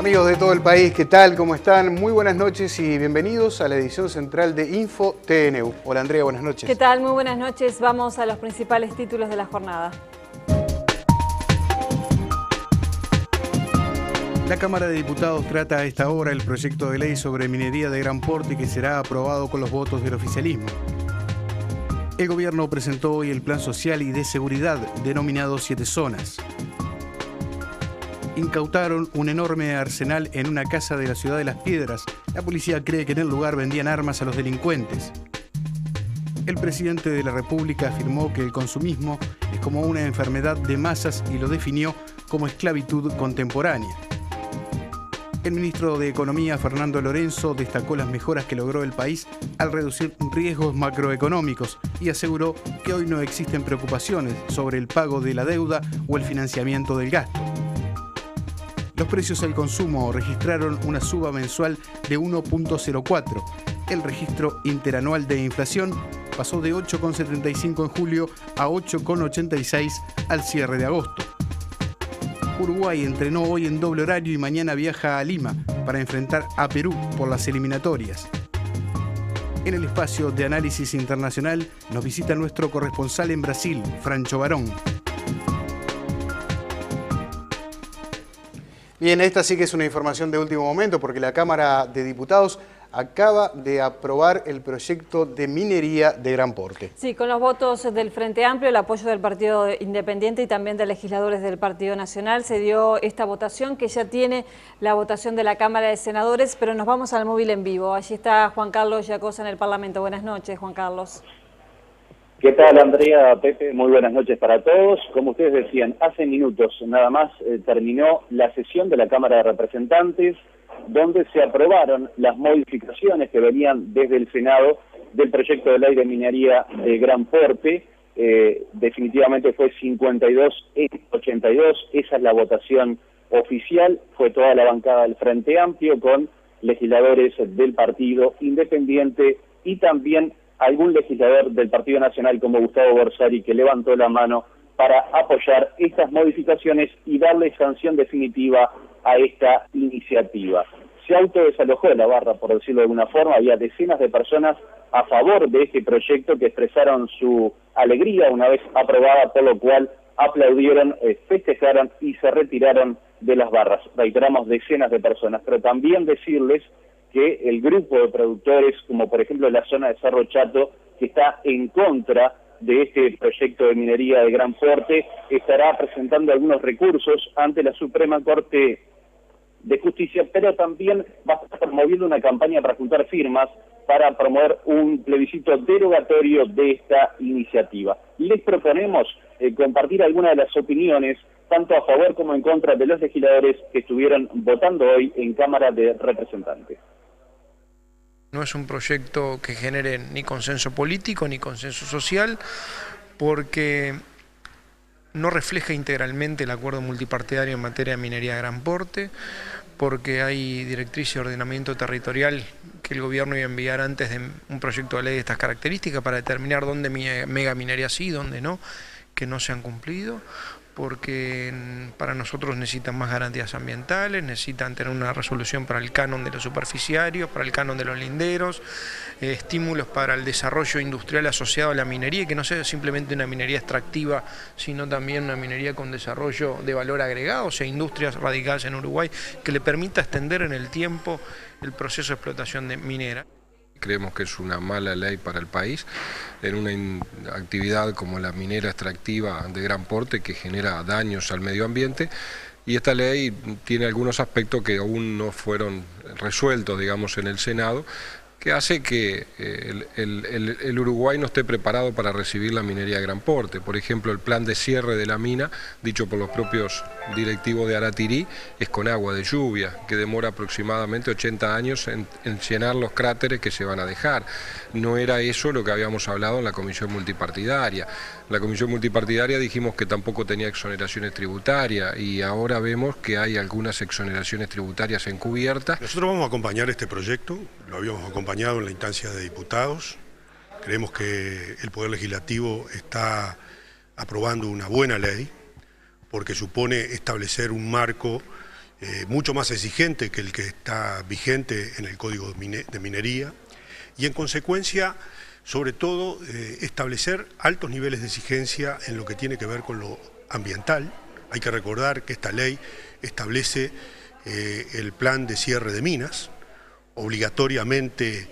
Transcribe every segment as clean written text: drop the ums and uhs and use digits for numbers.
Amigos de todo el país, ¿qué tal? ¿Cómo están? Muy buenas noches y bienvenidos a la edición central de Info TNU. Hola Andrea, buenas noches. ¿Qué tal? Muy buenas noches. Vamos a los principales títulos de la jornada. La Cámara de Diputados trata a esta hora el proyecto de ley sobre minería de gran porte que será aprobado con los votos del oficialismo. El gobierno presentó hoy el Plan Social y de Seguridad, denominado 7 Zonas. Incautaron un enorme arsenal en una casa de la ciudad de Las Piedras. La policía cree que en el lugar vendían armas a los delincuentes. El presidente de la República afirmó que el consumismo es como una enfermedad de masas y lo definió como esclavitud contemporánea. El ministro de Economía, Fernando Lorenzo, destacó las mejoras que logró el país al reducir riesgos macroeconómicos y aseguró que hoy no existen preocupaciones sobre el pago de la deuda o el financiamiento del gasto. Los precios al consumo registraron una suba mensual de 1.04. El registro interanual de inflación pasó de 8,75 en julio a 8,86 al cierre de agosto. Uruguay entrenó hoy en doble horario y mañana viaja a Lima para enfrentar a Perú por las eliminatorias. En el espacio de análisis internacional nos visita nuestro corresponsal en Brasil, Francho Barón. Bien, esta sí que es una información de último momento porque la Cámara de Diputados acaba de aprobar el proyecto de minería de gran porte. Sí, con los votos del Frente Amplio, el apoyo del Partido Independiente y también de legisladores del Partido Nacional, se dio esta votación que ya tiene la votación de la Cámara de Senadores, pero nos vamos al móvil en vivo. Allí está Juan Carlos Yacosa en el Parlamento. Buenas noches, Juan Carlos. ¿Qué tal, Andrea, Pepe? Muy buenas noches para todos. Como ustedes decían, hace minutos nada más terminó la sesión de la Cámara de Representantes, donde se aprobaron las modificaciones que venían desde el Senado del proyecto de ley de minería de gran porte. Definitivamente fue 52-82, esa es la votación oficial. Fue toda la bancada del Frente Amplio con legisladores del Partido Independiente y también algún legislador del Partido Nacional como Gustavo Borsari, que levantó la mano para apoyar estas modificaciones y darle sanción definitiva a esta iniciativa. Se autodesalojó de la barra, por decirlo de alguna forma. Había decenas de personas a favor de este proyecto que expresaron su alegría una vez aprobada, por lo cual aplaudieron, festejaron y se retiraron de las barras. Reiteramos, decenas de personas, pero también decirles que el grupo de productores, como por ejemplo la zona de Cerro Chato, que está en contra de este proyecto de minería de gran porte, estará presentando algunos recursos ante la Suprema Corte de Justicia, pero también va a estar promoviendo una campaña para juntar firmas para promover un plebiscito derogatorio de esta iniciativa. Les proponemos compartir algunas de las opiniones, tanto a favor como en contra de los legisladores que estuvieron votando hoy en Cámara de Representantes. No es un proyecto que genere ni consenso político ni consenso social, porque no refleja integralmente el acuerdo multipartidario en materia de minería de gran porte, porque hay directrices de ordenamiento territorial que el gobierno iba a enviar antes de un proyecto de ley de estas características para determinar dónde mega minería sí y dónde no, que no se han cumplido, porque para nosotros necesitan más garantías ambientales, necesitan tener una resolución para el canon de los superficiarios, para el canon de los linderos, estímulos para el desarrollo industrial asociado a la minería, que no sea simplemente una minería extractiva, sino también una minería con desarrollo de valor agregado, o sea, industrias radicadas en Uruguay, que le permita extender en el tiempo el proceso de explotación minera. Creemos que es una mala ley para el país en una actividad como la minera extractiva de gran porte que genera daños al medio ambiente, y esta ley tiene algunos aspectos que aún no fueron resueltos, digamos, en el Senado, que hace que el Uruguay no esté preparado para recibir la minería de gran porte. Por ejemplo, el plan de cierre de la mina, dicho por los propios directivos de Aratirí, es con agua de lluvia, que demora aproximadamente 80 años en llenar los cráteres que se van a dejar. No era eso lo que habíamos hablado en la comisión multipartidaria. La comisión multipartidaria dijimos que tampoco tenía exoneraciones tributarias y ahora vemos que hay algunas exoneraciones tributarias encubiertas. Nosotros vamos a acompañar este proyecto, lo habíamos acompañado en la instancia de diputados. Creemos que el Poder Legislativo está aprobando una buena ley porque supone establecer un marco mucho más exigente que el que está vigente en el Código de Minería y en consecuencia, sobre todo, establecer altos niveles de exigencia en lo que tiene que ver con lo ambiental. Hay que recordar que esta ley establece el plan de cierre de minas, obligatoriamente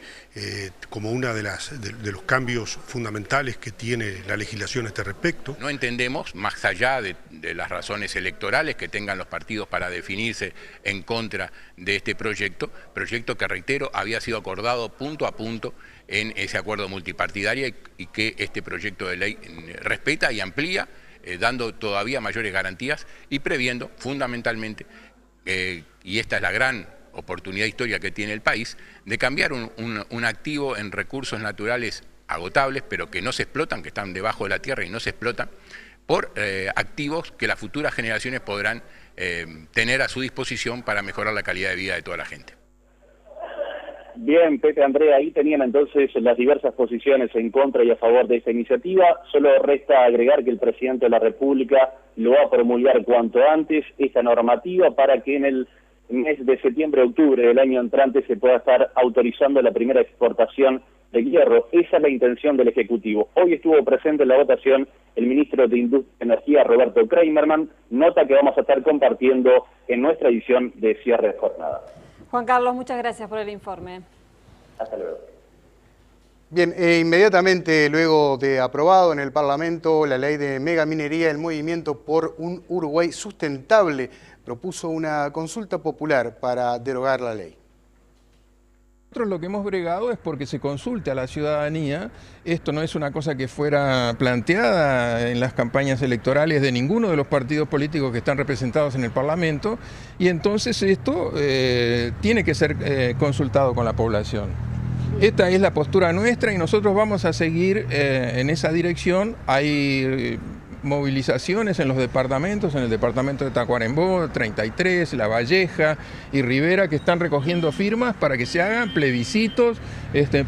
como uno de los cambios fundamentales que tiene la legislación a este respecto. No entendemos, más allá de las razones electorales que tengan los partidos para definirse en contra de este proyecto que, reitero, había sido acordado punto a punto en ese acuerdo multipartidario y que este proyecto de ley respeta y amplía, dando todavía mayores garantías y previendo fundamentalmente, y esta es la gran oportunidad histórica que tiene el país, de cambiar un activo en recursos naturales agotables, pero que no se explotan, que están debajo de la tierra y no se explotan, por activos que las futuras generaciones podrán tener a su disposición para mejorar la calidad de vida de toda la gente. Bien, Pepe, Andrea, ahí tenían entonces las diversas posiciones en contra y a favor de esta iniciativa. Solo resta agregar que el presidente de la República lo va a promulgar cuanto antes esta normativa para que en el mes de septiembre-octubre del año entrante se pueda estar autorizando la primera exportación de hierro. Esa es la intención del Ejecutivo. Hoy estuvo presente en la votación el ministro de Industria y Energía, Roberto Kramerman, nota que vamos a estar compartiendo en nuestra edición de cierre de jornada. Juan Carlos, muchas gracias por el informe. Hasta luego. Bien, inmediatamente luego de aprobado en el Parlamento la ley de megaminería, el Movimiento por un Uruguay Sustentable propuso una consulta popular para derogar la ley. Nosotros lo que hemos bregado es porque se consulte a la ciudadanía. Esto no es una cosa que fuera planteada en las campañas electorales de ninguno de los partidos políticos que están representados en el Parlamento, y entonces esto tiene que ser consultado con la población. Esta es la postura nuestra y nosotros vamos a seguir en esa dirección. Hay movilizaciones en los departamentos, en el departamento de Tacuarembó, 33, La Valleja y Rivera, que están recogiendo firmas para que se hagan plebiscitos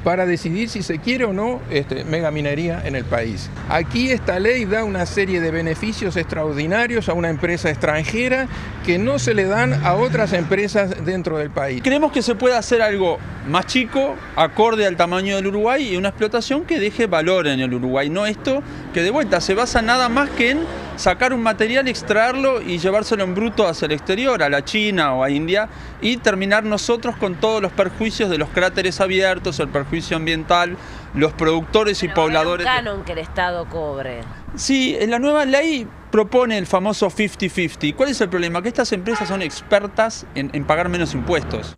para decidir si se quiere o no megaminería en el país. Aquí esta ley da una serie de beneficios extraordinarios a una empresa extranjera que no se le dan a otras empresas dentro del país. Creemos que se puede hacer algo más chico, acorde al tamaño del Uruguay, y una explotación que deje valor en el Uruguay, no esto que de vuelta se basa nada más que en sacar un material, extraerlo y llevárselo en bruto hacia el exterior, a la China o a India, y terminar nosotros con todos los perjuicios de los cráteres abiertos, el perjuicio ambiental, los productores y pobladores. Un canon que el Estado cobre. Sí, en la nueva ley propone el famoso 50-50. ¿Cuál es el problema? Que estas empresas son expertas en pagar menos impuestos.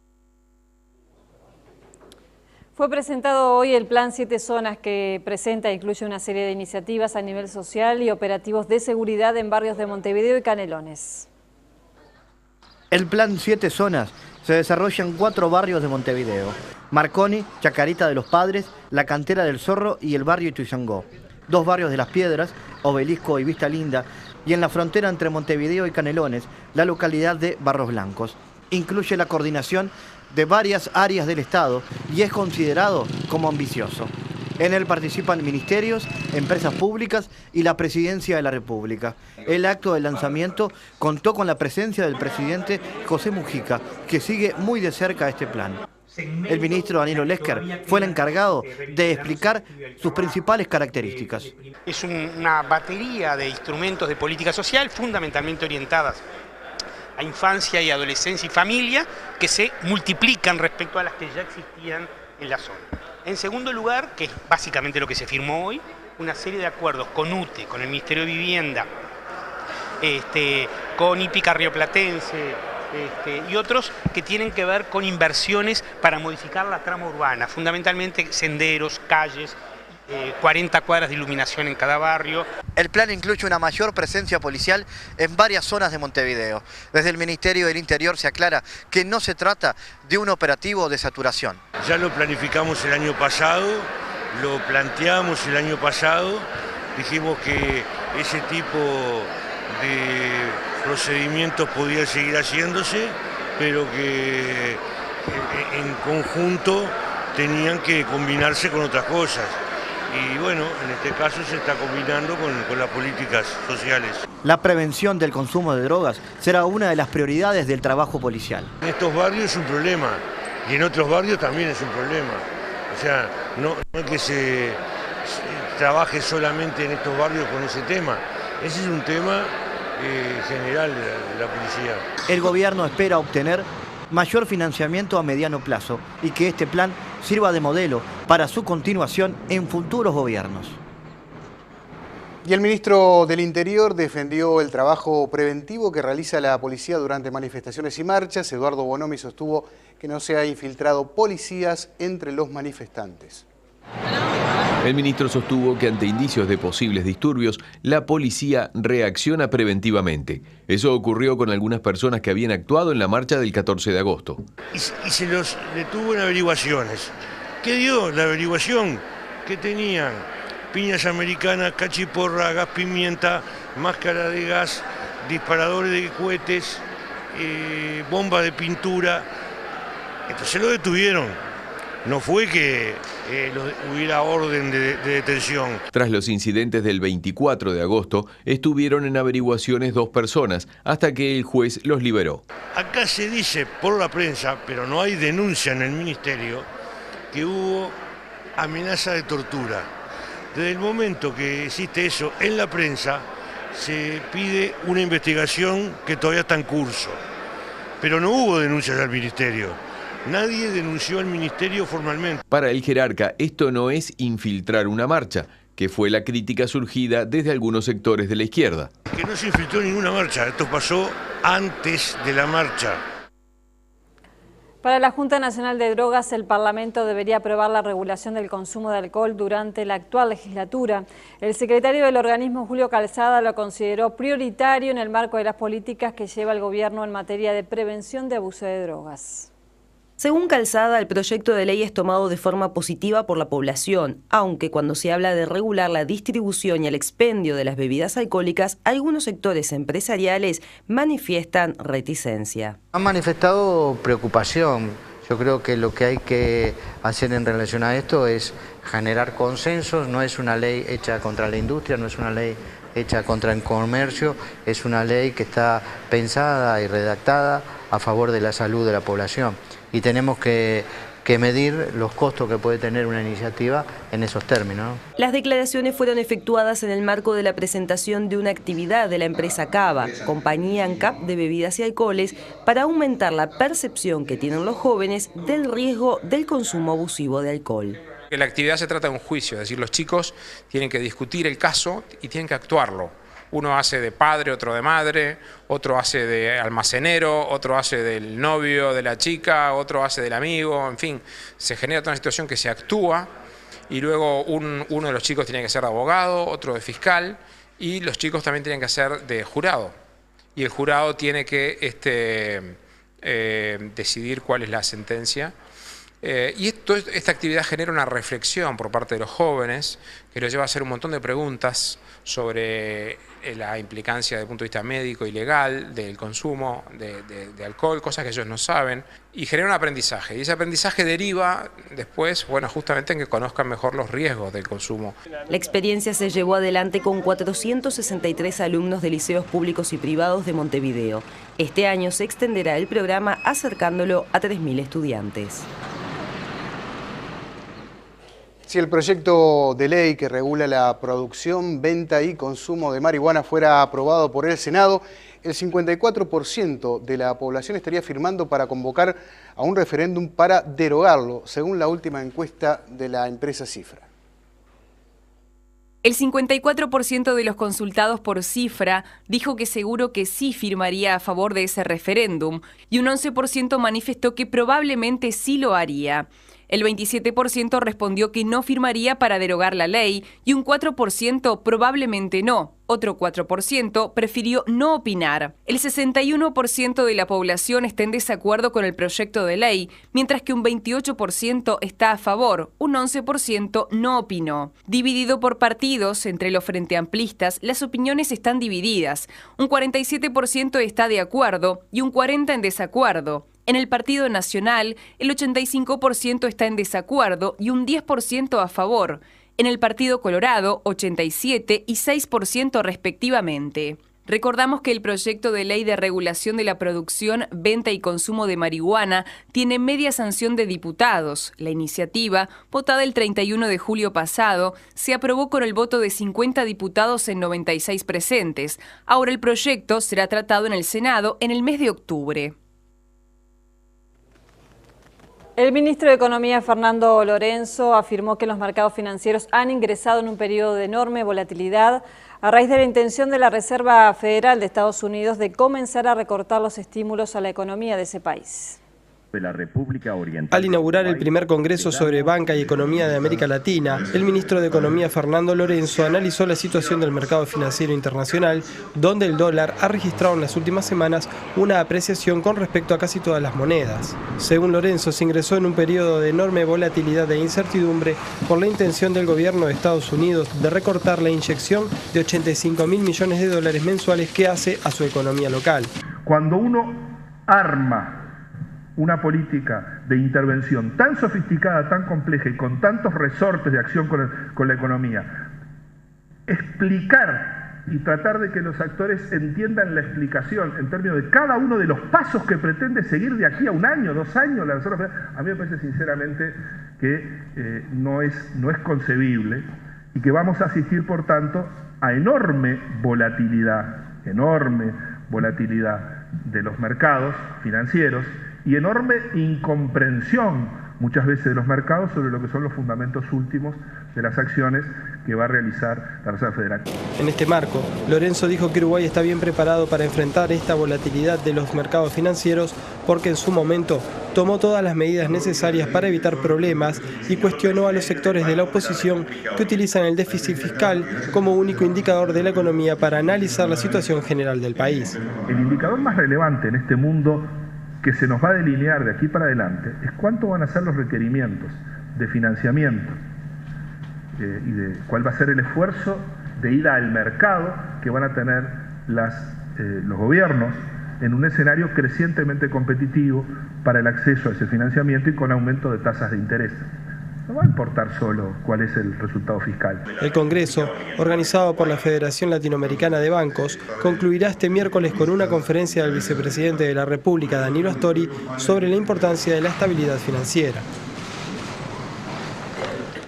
Fue presentado hoy el Plan 7 Zonas, que presenta e incluye una serie de iniciativas a nivel social y operativos de seguridad en barrios de Montevideo y Canelones. El Plan 7 Zonas se desarrolla en 4 barrios de Montevideo: Marconi, Chacarita de los Padres, La Cantera del Zorro y el barrio Ituzaingó. 2 barrios de Las Piedras, Obelisco y Vista Linda, y en la frontera entre Montevideo y Canelones, la localidad de Barros Blancos. Incluye la coordinación de varias áreas del Estado y es considerado como ambicioso. En él participan ministerios, empresas públicas y la Presidencia de la República. El acto de lanzamiento contó con la presencia del presidente José Mujica, que sigue muy de cerca este plan. El ministro Danilo Lesker fue el encargado de explicar sus principales características. Es una batería de instrumentos de política social fundamentalmente orientadas a infancia y adolescencia y familia, que se multiplican respecto a las que ya existían en la zona. En segundo lugar, que es básicamente lo que se firmó hoy, una serie de acuerdos con UTE, con el Ministerio de Vivienda, con Hípica Rioplatense y otros que tienen que ver con inversiones para modificar la trama urbana, fundamentalmente senderos, calles, 40 cuadras de iluminación en cada barrio. El plan incluye una mayor presencia policial en varias zonas de Montevideo. Desde el Ministerio del Interior se aclara que no se trata de un operativo de saturación. Ya lo planificamos el año pasado, lo planteamos el año pasado, dijimos que ese tipo de procedimientos podía seguir haciéndose, pero que en conjunto tenían que combinarse con otras cosas. y bueno, en este caso se está combinando con las políticas sociales. La prevención del consumo de drogas será una de las prioridades del trabajo policial. En estos barrios es un problema y en otros barrios también es un problema. O sea, no es que se trabaje solamente en estos barrios con ese tema. Ese es un tema general de la policía. El gobierno espera obtener mayor financiamiento a mediano plazo y que este plan sirva de modelo para su continuación en futuros gobiernos. Y el ministro del Interior defendió el trabajo preventivo que realiza la policía durante manifestaciones y marchas. Eduardo Bonomi sostuvo que no se ha infiltrado policías entre los manifestantes. El ministro sostuvo que ante indicios de posibles disturbios, la policía reacciona preventivamente. Eso ocurrió con algunas personas que habían actuado en la marcha del 14 de agosto. Y se los detuvo en averiguaciones. ¿Qué dio la averiguación? Que tenían piñas americanas, cachiporra, gas pimienta, máscara de gas, disparadores de cohetes, bombas de pintura. Entonces lo detuvieron. No fue que hubiera orden de detención. Tras los incidentes del 24 de agosto, estuvieron en averiguaciones 2 personas, hasta que el juez los liberó. Acá se dice por la prensa, pero no hay denuncia en el ministerio, que hubo amenaza de tortura. Desde el momento que existe eso en la prensa, se pide una investigación que todavía está en curso. Pero no hubo denuncias al ministerio. Nadie denunció al ministerio formalmente. Para el jerarca, esto no es infiltrar una marcha, que fue la crítica surgida desde algunos sectores de la izquierda. Que no se infiltró ninguna marcha, esto pasó antes de la marcha. Para la Junta Nacional de Drogas, el Parlamento debería aprobar la regulación del consumo de alcohol durante la actual legislatura. El secretario del organismo, Julio Calzada, lo consideró prioritario en el marco de las políticas que lleva el gobierno en materia de prevención de abuso de drogas. Según Calzada, el proyecto de ley es tomado de forma positiva por la población, aunque cuando se habla de regular la distribución y el expendio de las bebidas alcohólicas, algunos sectores empresariales manifiestan reticencia. Han manifestado preocupación. Yo creo que lo que hay que hacer en relación a esto es generar consensos. No es una ley hecha contra la industria, no es una ley hecha contra el comercio, es una ley que está pensada y redactada a favor de la salud de la población. Y tenemos que medir los costos que puede tener una iniciativa en esos términos. Las declaraciones fueron efectuadas en el marco de la presentación de una actividad de la empresa Cava, compañía ANCAP de bebidas y alcoholes, para aumentar la percepción que tienen los jóvenes del riesgo del consumo abusivo de alcohol. La actividad se trata de un juicio, es decir, los chicos tienen que discutir el caso y tienen que actuarlo. Uno hace de padre, otro de madre, otro hace de almacenero, otro hace del novio de la chica, otro hace del amigo, en fin, se genera toda una situación que se actúa y luego uno de los chicos tiene que ser de abogado, otro de fiscal y los chicos también tienen que ser de jurado. Y el jurado tiene que decidir cuál es la sentencia. Y esta actividad genera una reflexión por parte de los jóvenes que los lleva a hacer un montón de preguntas sobre la implicancia desde el punto de vista médico y legal del consumo de alcohol, cosas que ellos no saben, y genera un aprendizaje. Y ese aprendizaje deriva después, bueno, justamente en que conozcan mejor los riesgos del consumo. La experiencia se llevó adelante con 463 alumnos de liceos públicos y privados de Montevideo. Este año se extenderá el programa acercándolo a 3.000 estudiantes. Si el proyecto de ley que regula la producción, venta y consumo de marihuana fuera aprobado por el Senado, el 54% de la población estaría firmando para convocar a un referéndum para derogarlo, según la última encuesta de la empresa Cifra. El 54% de los consultados por Cifra dijo que seguro que sí firmaría a favor de ese referéndum y un 11% manifestó que probablemente sí lo haría. El 27% respondió que no firmaría para derogar la ley y un 4% probablemente no. Otro 4% prefirió no opinar. El 61% de la población está en desacuerdo con el proyecto de ley, mientras que un 28% está a favor, un 11% no opinó. Dividido por partidos, entre los frenteamplistas, las opiniones están divididas. Un 47% está de acuerdo y un 40% en desacuerdo. En el Partido Nacional, el 85% está en desacuerdo y un 10% a favor. En el Partido Colorado, 87% y 6% respectivamente. Recordamos que el proyecto de ley de regulación de la producción, venta y consumo de marihuana tiene media sanción de diputados. La iniciativa, votada el 31 de julio pasado, se aprobó con el voto de 50 diputados en 96 presentes. Ahora el proyecto será tratado en el Senado en el mes de octubre. El ministro de Economía, Fernando Lorenzo, afirmó que los mercados financieros han ingresado en un periodo de enorme volatilidad a raíz de la intención de la Reserva Federal de Estados Unidos de comenzar a recortar los estímulos a la economía de ese país. De la República Oriental. Al inaugurar el primer Congreso sobre Banca y Economía de América Latina, el ministro de Economía, Fernando Lorenzo, analizó la situación del mercado financiero internacional, donde el dólar ha registrado en las últimas semanas una apreciación con respecto a casi todas las monedas. Según Lorenzo, se ingresó en un periodo de enorme volatilidad e incertidumbre por la intención del gobierno de Estados Unidos de recortar la inyección de 85.000 millones de dólares mensuales que hace a su economía local. Cuando uno arma una política de intervención tan sofisticada, tan compleja y con tantos resortes de acción con la economía, explicar y tratar de que los actores entiendan la explicación en términos de cada uno de los pasos que pretende seguir de aquí a 1 año, 2 años, la Reserva Federal, a mí me parece sinceramente que no es concebible y que vamos a asistir, por tanto, a enorme volatilidad de los mercados financieros y enorme incomprensión muchas veces de los mercados sobre lo que son los fundamentos últimos de las acciones que va a realizar la Reserva Federal. En este marco, Lorenzo dijo que Uruguay está bien preparado para enfrentar esta volatilidad de los mercados financieros porque en su momento tomó todas las medidas necesarias para evitar problemas y cuestionó a los sectores de la oposición que utilizan el déficit fiscal como único indicador de la economía para analizar la situación general del país. El indicador más relevante en este mundo que se nos va a delinear de aquí para adelante es cuánto van a ser los requerimientos de financiamiento y de cuál va a ser el esfuerzo de ida al mercado que van a tener los gobiernos en un escenario crecientemente competitivo para el acceso a ese financiamiento y con aumento de tasas de interés. No va a importar solo cuál es el resultado fiscal. El Congreso, organizado por la Federación Latinoamericana de Bancos, concluirá este miércoles con una conferencia del vicepresidente de la República, Danilo Astori, sobre la importancia de la estabilidad financiera.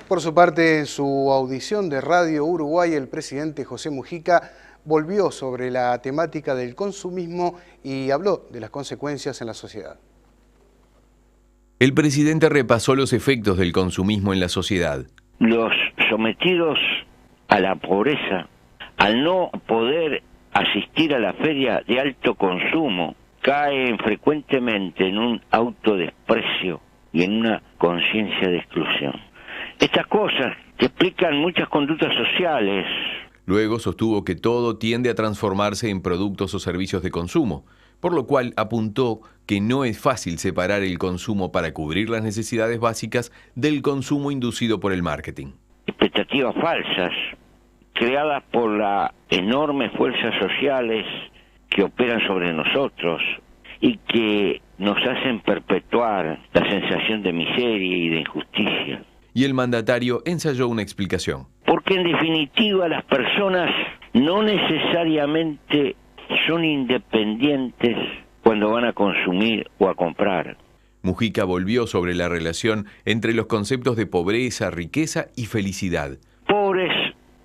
Por su parte, en su audición de Radio Uruguay, el presidente José Mujica volvió sobre la temática del consumismo y habló de las consecuencias en la sociedad. El presidente repasó los efectos del consumismo en la sociedad. Los sometidos a la pobreza, al no poder asistir a la feria de alto consumo, caen frecuentemente en un autodesprecio y en una conciencia de exclusión. Estas cosas que explican muchas conductas sociales. Luego sostuvo que todo tiende a transformarse en productos o servicios de consumo, por lo cual apuntó que no es fácil separar el consumo para cubrir las necesidades básicas del consumo inducido por el marketing. Expectativas falsas, creadas por las enormes fuerzas sociales que operan sobre nosotros y que nos hacen perpetuar la sensación de miseria y de injusticia. Y el mandatario ensayó una explicación. Porque en definitiva las personas no necesariamente son independientes cuando van a consumir o a comprar. Mujica volvió sobre la relación entre los conceptos de pobreza, riqueza y felicidad. Pobres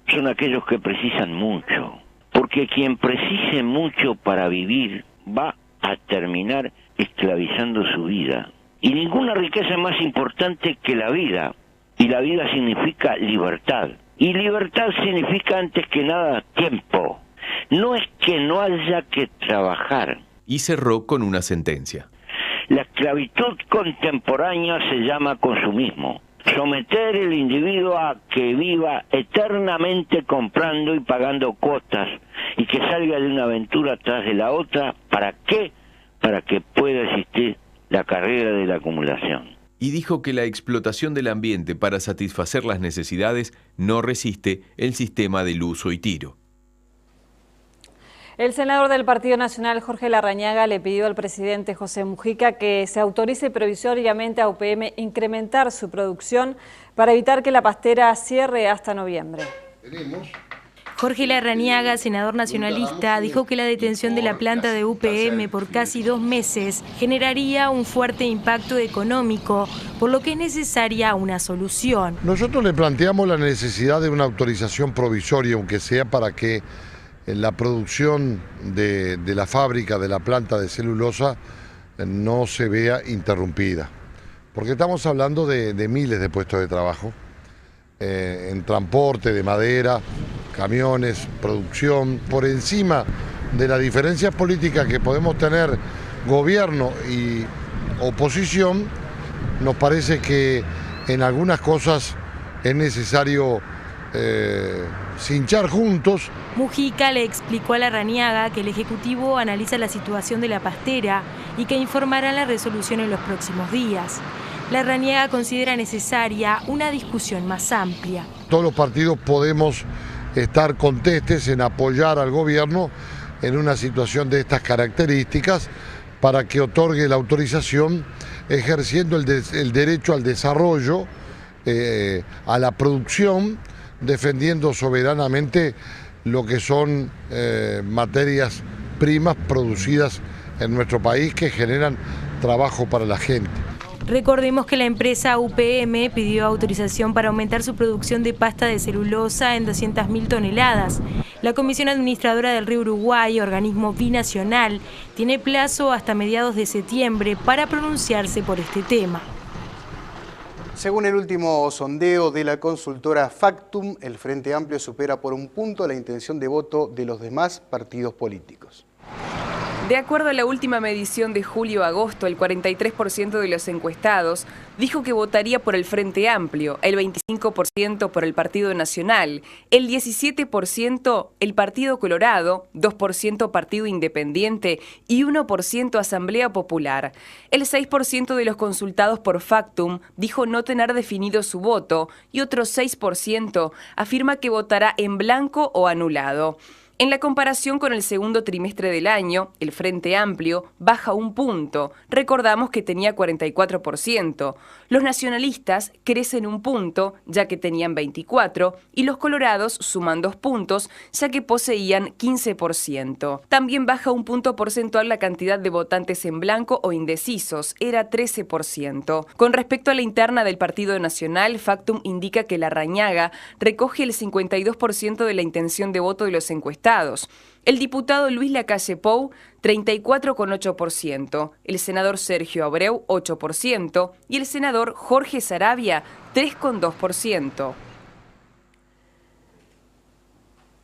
son aquellos que precisan mucho, porque quien precise mucho para vivir va a terminar esclavizando su vida. Y ninguna riqueza es más importante que la vida, y la vida significa libertad. Y libertad significa antes que nada tiempo. No es que no haya que trabajar. Y cerró con una sentencia. La esclavitud contemporánea se llama consumismo. Someter el individuo a que viva eternamente comprando y pagando cuotas y que salga de una aventura tras de la otra. ¿Para qué? Para que pueda existir la carrera de la acumulación. Y dijo que la explotación del ambiente para satisfacer las necesidades no resiste el sistema del uso y tiro. El senador del Partido Nacional, Jorge Larrañaga, le pidió al presidente José Mujica que se autorice provisoriamente a UPM incrementar su producción para evitar que la pastera cierre hasta noviembre. Jorge Larrañaga, senador nacionalista, dijo que la detención de la planta de UPM por casi 2 meses generaría un fuerte impacto económico, por lo que es necesaria una solución. Nosotros le planteamos la necesidad de una autorización provisoria, aunque sea para que la producción de la fábrica, de la planta de celulosa, no se vea interrumpida. Porque estamos hablando de miles de puestos de trabajo, en transporte de madera, camiones, producción, por encima de las diferencias políticas que podemos tener gobierno y oposición, nos parece que en algunas cosas es necesario cinchar juntos. Mujica le explicó a Larrañaga que el Ejecutivo analiza la situación de la pastera y que informarán la resolución en los próximos días. Larrañaga considera necesaria una discusión más amplia. Todos los partidos podemos estar contestes en apoyar al gobierno en una situación de estas características para que otorgue la autorización ejerciendo el derecho al desarrollo, a la producción, defendiendo soberanamente lo que son materias primas producidas en nuestro país que generan trabajo para la gente. Recordemos que la empresa UPM pidió autorización para aumentar su producción de pasta de celulosa en 200.000 toneladas. La Comisión Administradora del Río Uruguay, organismo binacional, tiene plazo hasta mediados de septiembre para pronunciarse por este tema. Según el último sondeo de la consultora Factum, el Frente Amplio supera por 1 punto la intención de voto de los demás partidos políticos. De acuerdo a la última medición de julio-agosto, el 43% de los encuestados dijo que votaría por el Frente Amplio, el 25% por el Partido Nacional, el 17% el Partido Colorado, 2% Partido Independiente y 1% Asamblea Popular. El 6% de los consultados por Factum dijo no tener definido su voto y otro 6% afirma que votará en blanco o anulado. En la comparación con el segundo trimestre del año, el Frente Amplio baja 1 punto. Recordamos que tenía 44%. Los nacionalistas crecen 1 punto, ya que tenían 24%, y los colorados suman 2 puntos, ya que poseían 15%. También baja 1 punto porcentual la cantidad de votantes en blanco o indecisos, era 13%. Con respecto a la interna del Partido Nacional, Factum indica que Larrañaga recoge el 52% de la intención de voto de los encuestados. El diputado Luis Lacalle Pou, 34,8%, el senador Sergio Abreu, 8%, y el senador Jorge Saravia, 3,2%.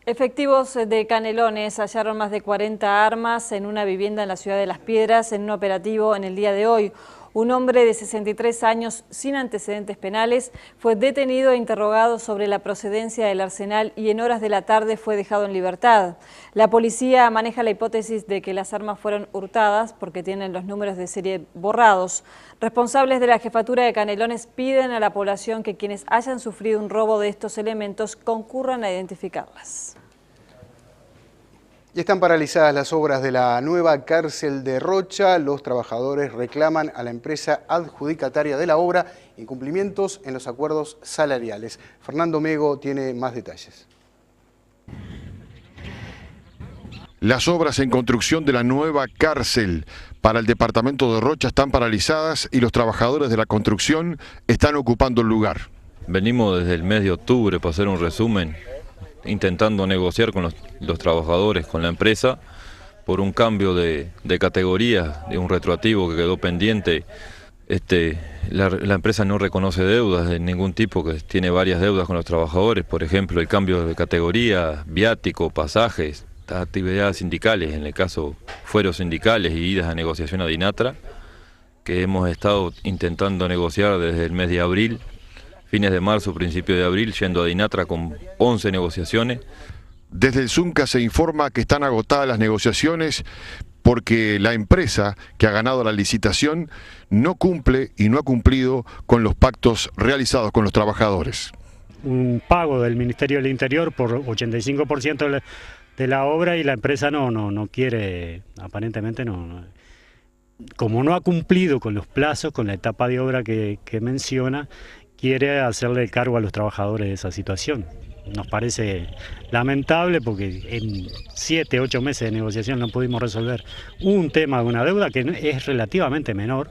Efectivos de Canelones hallaron más de 40 armas en una vivienda en la ciudad de Las Piedras en un operativo en el día de hoy. Un hombre de 63 años sin antecedentes penales fue detenido e interrogado sobre la procedencia del arsenal y en horas de la tarde fue dejado en libertad. La policía maneja la hipótesis de que las armas fueron hurtadas porque tienen los números de serie borrados. Responsables de la jefatura de Canelones piden a la población que quienes hayan sufrido un robo de estos elementos concurran a identificarlas. Y están paralizadas las obras de la nueva cárcel de Rocha. Los trabajadores reclaman a la empresa adjudicataria de la obra incumplimientos en los acuerdos salariales. Fernando Mego tiene más detalles. Las obras en construcción de la nueva cárcel para el departamento de Rocha están paralizadas y los trabajadores de la construcción están ocupando el lugar. Venimos desde el mes de octubre, para hacer un resumen, intentando negociar con los trabajadores, con la empresa, por un cambio de categoría, de un retroactivo que quedó pendiente. La empresa no reconoce deudas de ningún tipo, que tiene varias deudas con los trabajadores, por ejemplo, el cambio de categoría, viático, pasajes, actividades sindicales, en el caso fueros sindicales y idas a negociación a Dinatra, que hemos estado intentando negociar desde el mes de abril, fines de marzo, principio de abril, yendo a Dinatra con 11 negociaciones. Desde el Zunca se informa que están agotadas las negociaciones porque la empresa que ha ganado la licitación no cumple y no ha cumplido con los pactos realizados con los trabajadores. Un pago del Ministerio del Interior por 85% de la obra y la empresa no quiere, aparentemente no. Como no ha cumplido con los plazos, con la etapa de obra que menciona, quiere hacerle cargo a los trabajadores de esa situación. Nos parece lamentable porque en 7, 8 meses de negociación no pudimos resolver un tema de una deuda que es relativamente menor,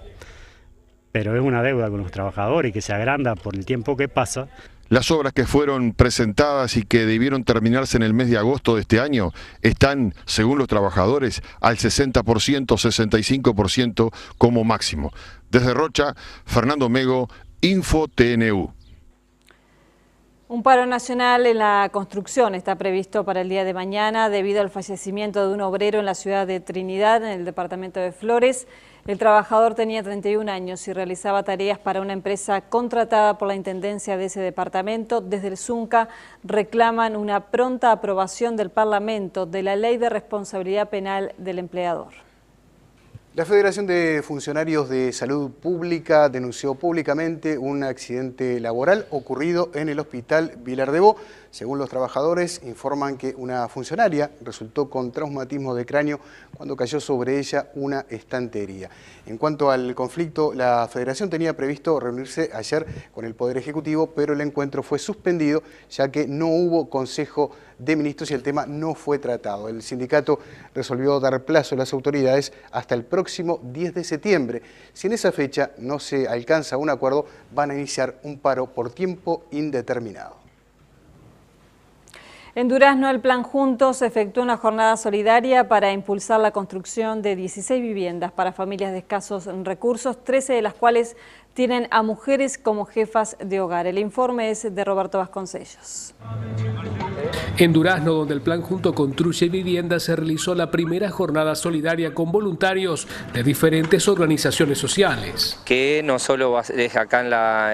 pero es una deuda con los trabajadores que se agranda por el tiempo que pasa. Las obras que fueron presentadas y que debieron terminarse en el mes de agosto de este año están, según los trabajadores, al 60%, 65% como máximo. Desde Rocha, Fernando Mego, Info TNU. Un paro nacional en la construcción está previsto para el día de mañana debido al fallecimiento de un obrero en la ciudad de Trinidad, en el departamento de Flores. El trabajador tenía 31 años y realizaba tareas para una empresa contratada por la intendencia de ese departamento. Desde el Zunca reclaman una pronta aprobación del Parlamento de la Ley de Responsabilidad Penal del Empleador. La Federación de Funcionarios de Salud Pública denunció públicamente un accidente laboral ocurrido en el Hospital Vilar de Bo. Según los trabajadores, informan que una funcionaria resultó con traumatismo de cráneo cuando cayó sobre ella una estantería. En cuanto al conflicto, la Federación tenía previsto reunirse ayer con el Poder Ejecutivo, pero el encuentro fue suspendido ya que no hubo Consejo de Ministros y el tema no fue tratado. El sindicato resolvió dar plazo a las autoridades hasta el próximo 10 de septiembre. Si en esa fecha no se alcanza un acuerdo, van a iniciar un paro por tiempo indeterminado. En Durazno, el Plan Juntos efectuó una jornada solidaria para impulsar la construcción de 16 viviendas para familias de escasos recursos, 13 de las cuales tienen a mujeres como jefas de hogar. El informe es de Roberto Vasconcellos. En Durazno, donde el Plan Junto construye viviendas, se realizó la primera jornada solidaria con voluntarios de diferentes organizaciones sociales. Que no solo es acá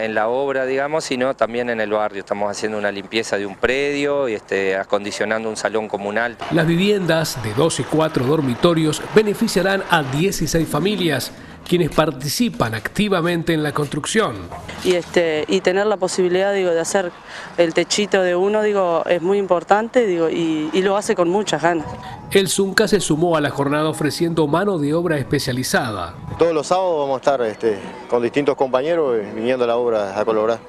en la obra, digamos, sino también en el barrio. Estamos haciendo una limpieza de un predio y acondicionando un salón comunal. Las viviendas de 2 y 4 dormitorios beneficiarán a 16 familias, quienes participan activamente en la construcción. Y tener la posibilidad, de hacer el techito de uno, es muy importante, y lo hace con muchas ganas. El Zunca se sumó a la jornada ofreciendo mano de obra especializada. Todos los sábados vamos a estar con distintos compañeros viniendo a la obra a colaborar.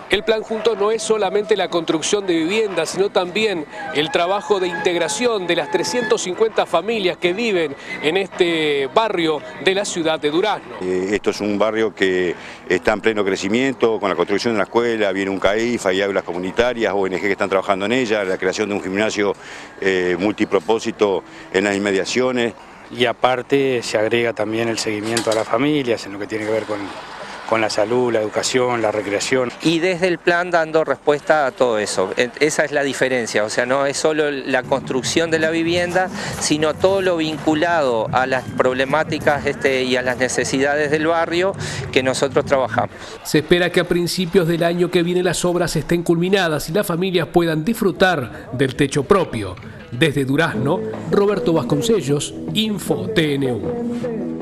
El Plan Juntos no es solamente la construcción de viviendas, sino también el trabajo de integración de las 350 familias que viven en este barrio de la ciudad de Durazno. Esto es un barrio que está en pleno crecimiento, con la construcción de una escuela, viene un CAIF, hay aulas comunitarias, ONG que están trabajando en ella, la creación de un gimnasio multipropósito en las inmediaciones. Y aparte se agrega también el seguimiento a las familias en lo que tiene que ver con la salud, la educación, la recreación. Y desde el plan dando respuesta a todo eso. Esa es la diferencia, o sea, no es solo la construcción de la vivienda, sino todo lo vinculado a las problemáticas y a las necesidades del barrio que nosotros trabajamos. Se espera que a principios del año que viene las obras estén culminadas y las familias puedan disfrutar del techo propio. Desde Durazno, Roberto Vasconcellos, Info TNU.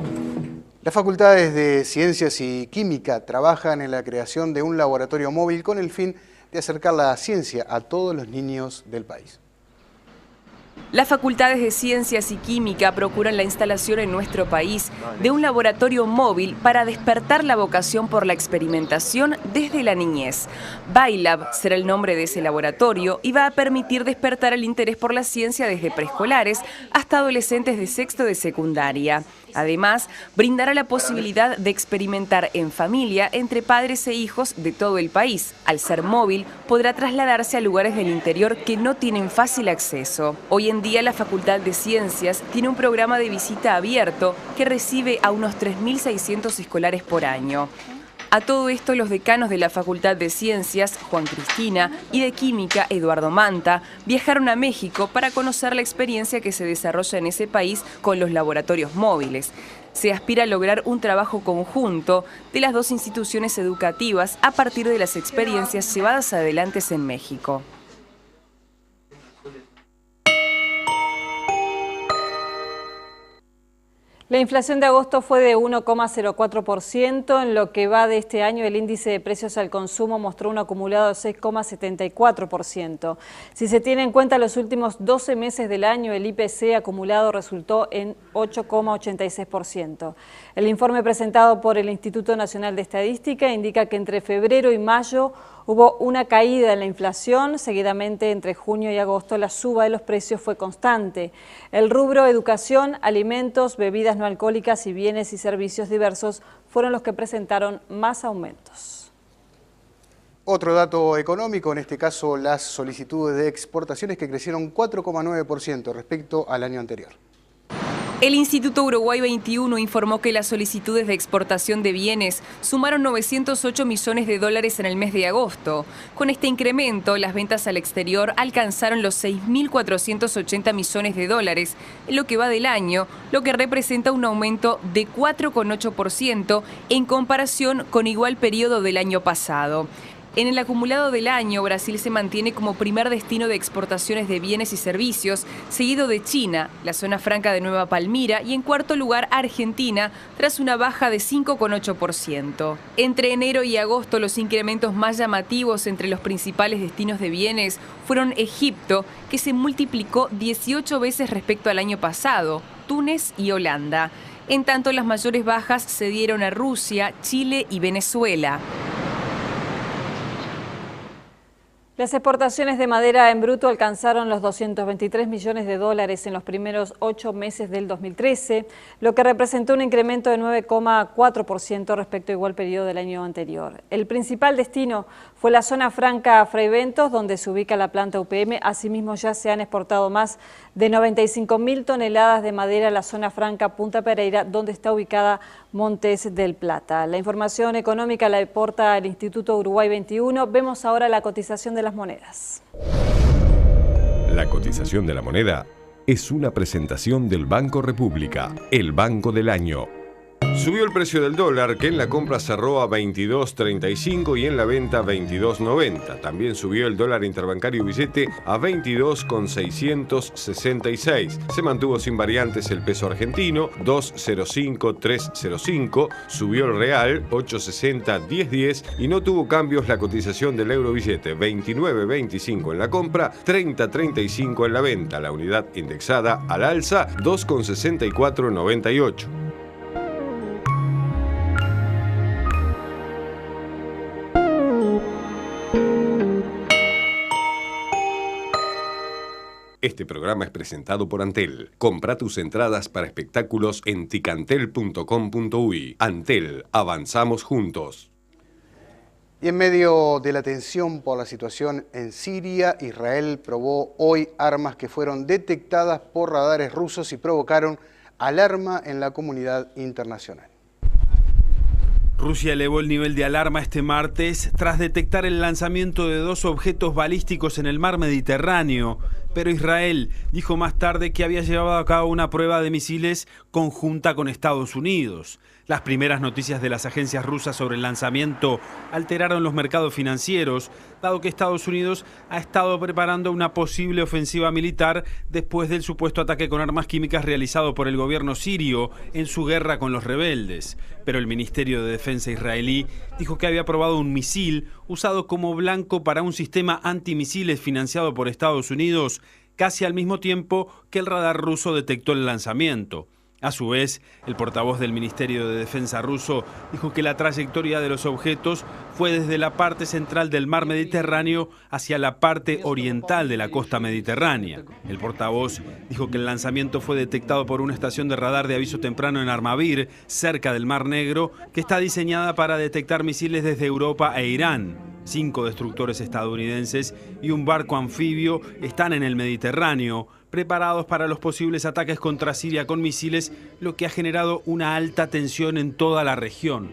Las facultades de Ciencias y Química trabajan en la creación de un laboratorio móvil con el fin de acercar la ciencia a todos los niños del país. Las facultades de Ciencias y Química procuran la instalación en nuestro país de un laboratorio móvil para despertar la vocación por la experimentación desde la niñez. Bailab será el nombre de ese laboratorio y va a permitir despertar el interés por la ciencia desde preescolares hasta adolescentes de sexto de secundaria. Además, brindará la posibilidad de experimentar en familia entre padres e hijos de todo el país. Al ser móvil, podrá trasladarse a lugares del interior que no tienen fácil acceso. Hoy en día, la Facultad de Ciencias tiene un programa de visita abierto que recibe a unos 3.600 escolares por año. A todo esto, los decanos de la Facultad de Ciencias, Juan Cristina, y de Química, Eduardo Manta, viajaron a México para conocer la experiencia que se desarrolla en ese país con los laboratorios móviles. Se aspira a lograr un trabajo conjunto de las dos instituciones educativas a partir de las experiencias llevadas adelante en México. La inflación de agosto fue de 1,04%. En lo que va de este año, el índice de precios al consumo mostró un acumulado de 6,74%. Si se tiene en cuenta los últimos 12 meses del año, el IPC acumulado resultó en 8,86%. El informe presentado por el Instituto Nacional de Estadística indica que entre febrero y mayo hubo una caída en la inflación. Seguidamente, entre junio y agosto, la suba de los precios fue constante. El rubro educación, alimentos, bebidas no alcohólicas y bienes y servicios diversos fueron los que presentaron más aumentos. Otro dato económico, en este caso las solicitudes de exportaciones que crecieron 4,9% respecto al año anterior. El Instituto Uruguay 21 informó que las solicitudes de exportación de bienes sumaron 908 millones de dólares en el mes de agosto. Con este incremento, las ventas al exterior alcanzaron los 6.480 millones de dólares en lo que va del año, lo que representa un aumento de 4,8% en comparación con igual periodo del año pasado. En el acumulado del año, Brasil se mantiene como primer destino de exportaciones de bienes y servicios, seguido de China, la zona franca de Nueva Palmira y en cuarto lugar Argentina, tras una baja de 5,8%. Entre enero y agosto, los incrementos más llamativos entre los principales destinos de bienes fueron Egipto, que se multiplicó 18 veces respecto al año pasado, Túnez y Holanda. En tanto, las mayores bajas se dieron a Rusia, Chile y Venezuela. Las exportaciones de madera en bruto alcanzaron los 223 millones de dólares en los primeros 8 meses del 2013, lo que representó un incremento de 9,4% respecto a igual periodo del año anterior. El principal destino fue la zona franca Fray Bentos, donde se ubica la planta UPM. Asimismo, ya se han exportado más de 95.000 toneladas de madera a la zona franca Punta Pereira, donde está ubicada Montes del Plata. La información económica la aporta el Instituto Uruguay 21. Vemos ahora la cotización de las monedas. La cotización de la moneda es una presentación del Banco República, el banco del año. Subió el precio del dólar, que en la compra cerró a 22.35 y en la venta 22.90. También subió el dólar interbancario billete a 22,666. Se mantuvo sin variantes el peso argentino, 2.05.305. Subió el real, 8.60.1010. Y no tuvo cambios la cotización del euro billete, 29.25 en la compra, 30.35 en la venta. La unidad indexada al alza, 2,6498. Este programa es presentado por Antel. Compra tus entradas para espectáculos en ticantel.com.uy. Antel, avanzamos juntos. Y en medio de la tensión por la situación en Siria, Israel probó hoy armas que fueron detectadas por radares rusos y provocaron alarma en la comunidad internacional. Rusia elevó el nivel de alarma este martes tras detectar el lanzamiento de 2 objetos balísticos en el mar Mediterráneo, pero Israel dijo más tarde que había llevado a cabo una prueba de misiles conjunta con Estados Unidos. Las primeras noticias de las agencias rusas sobre el lanzamiento alteraron los mercados financieros, dado que Estados Unidos ha estado preparando una posible ofensiva militar después del supuesto ataque con armas químicas realizado por el gobierno sirio en su guerra con los rebeldes. Pero el Ministerio de Defensa israelí dijo que había probado un misil usado como blanco para un sistema antimisiles financiado por Estados Unidos, casi al mismo tiempo que el radar ruso detectó el lanzamiento. A su vez, el portavoz del Ministerio de Defensa ruso dijo que la trayectoria de los objetos fue desde la parte central del mar Mediterráneo hacia la parte oriental de la costa mediterránea. El portavoz dijo que el lanzamiento fue detectado por una estación de radar de aviso temprano en Armavir, cerca del Mar Negro, que está diseñada para detectar misiles desde Europa e Irán. 5 destructores estadounidenses y un barco anfibio están en el Mediterráneo, preparados para los posibles ataques contra Siria con misiles, lo que ha generado una alta tensión en toda la región.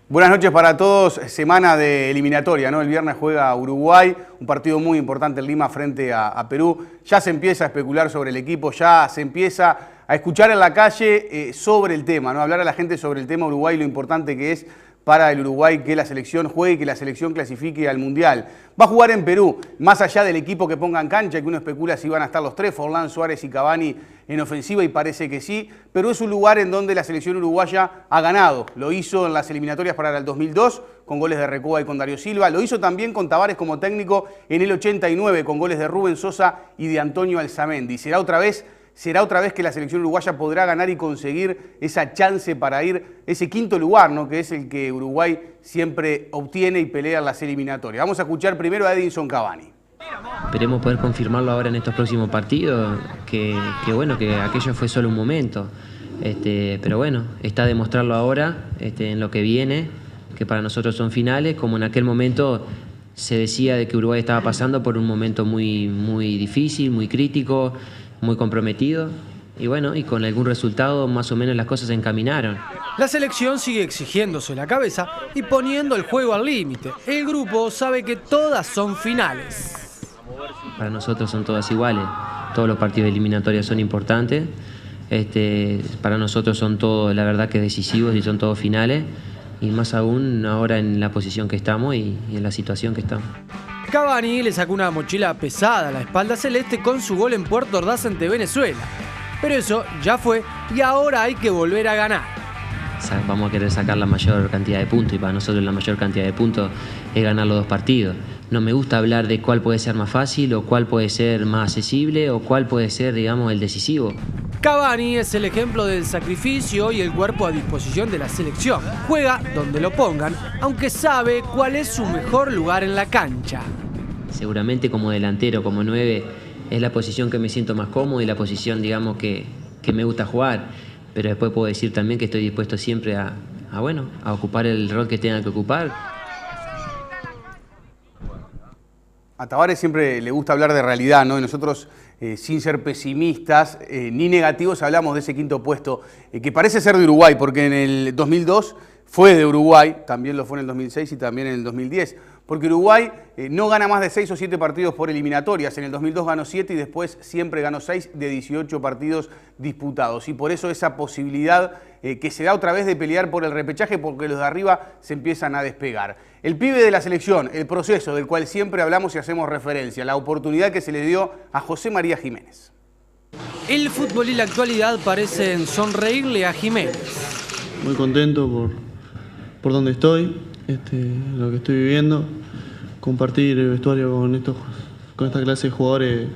Buenas noches para todos. Semana de eliminatoria, ¿no? El viernes juega Uruguay, un partido muy importante en Lima frente a Perú. Ya se empieza a especular sobre el equipo, ya se empieza a escuchar en la calle sobre el tema, ¿no? Hablar a la gente sobre el tema Uruguay, lo importante que es para el Uruguay que la selección juegue y que la selección clasifique al Mundial. Va a jugar en Perú, más allá del equipo que ponga en cancha, que uno especula si van a estar los tres, Forlán, Suárez y Cavani en ofensiva, y parece que sí, pero es un lugar en donde la selección uruguaya ha ganado. Lo hizo en las eliminatorias para el 2002, con goles de Recoba y con Darío Silva. Lo hizo también con Tavares como técnico en el 89, con goles de Rubén Sosa y de Antonio Alzamendi. Será otra vez que la selección uruguaya podrá ganar y conseguir esa chance para ir, ese quinto lugar, ¿no?, que es el que Uruguay siempre obtiene y pelea en las eliminatorias. Vamos a escuchar primero a Edinson Cavani. Esperemos poder confirmarlo ahora en estos próximos partidos, que bueno, que aquello fue solo un momento. Pero bueno, está demostrarlo ahora, en lo que viene, que para nosotros son finales, como en aquel momento se decía de que Uruguay estaba pasando por un momento muy, muy difícil, muy crítico, muy comprometido, y bueno, y con algún resultado más o menos las cosas se encaminaron. La selección sigue exigiéndose la cabeza y poniendo el juego al límite. El grupo sabe que todas son finales. Para nosotros son todas iguales, todos los partidos eliminatorios son importantes, para nosotros son todos, la verdad, que decisivos y son todos finales, y más aún ahora en la posición que estamos y en la situación que estamos. Cavani le sacó una mochila pesada a la espalda celeste con su gol en Puerto Ordaz ante Venezuela. Pero eso ya fue y ahora hay que volver a ganar. Vamos a querer sacar la mayor cantidad de puntos y para nosotros la mayor cantidad de puntos es ganar los 2 partidos. No me gusta hablar de cuál puede ser más fácil o cuál puede ser más accesible o cuál puede ser, digamos, el decisivo. Cavani es el ejemplo del sacrificio y el cuerpo a disposición de la selección. Juega donde lo pongan, aunque sabe cuál es su mejor lugar en la cancha. Seguramente como delantero, como 9, es la posición que me siento más cómodo y la posición, digamos, que me gusta jugar. Pero después puedo decir también que estoy dispuesto siempre a ocupar el rol que tenga que ocupar. A Tavares siempre le gusta hablar de realidad, ¿no? Y nosotros, sin ser pesimistas ni negativos, hablamos de ese quinto puesto, que parece ser de Uruguay, porque en el 2002 fue de Uruguay, también lo fue en el 2006 y también en el 2010. Porque Uruguay no gana más de 6 o 7 partidos por eliminatorias. En el 2002 ganó 7 y después siempre ganó 6 de 18 partidos disputados. Y por eso esa posibilidad que se da otra vez de pelear por el repechaje, porque los de arriba se empiezan a despegar. El pibe de la selección, el proceso del cual siempre hablamos y hacemos referencia, la oportunidad que se le dio a José María Jiménez. El fútbol y la actualidad parecen sonreírle a Jiménez. Muy contento por donde estoy, lo que estoy viviendo. Compartir el vestuario con esta clase de jugadores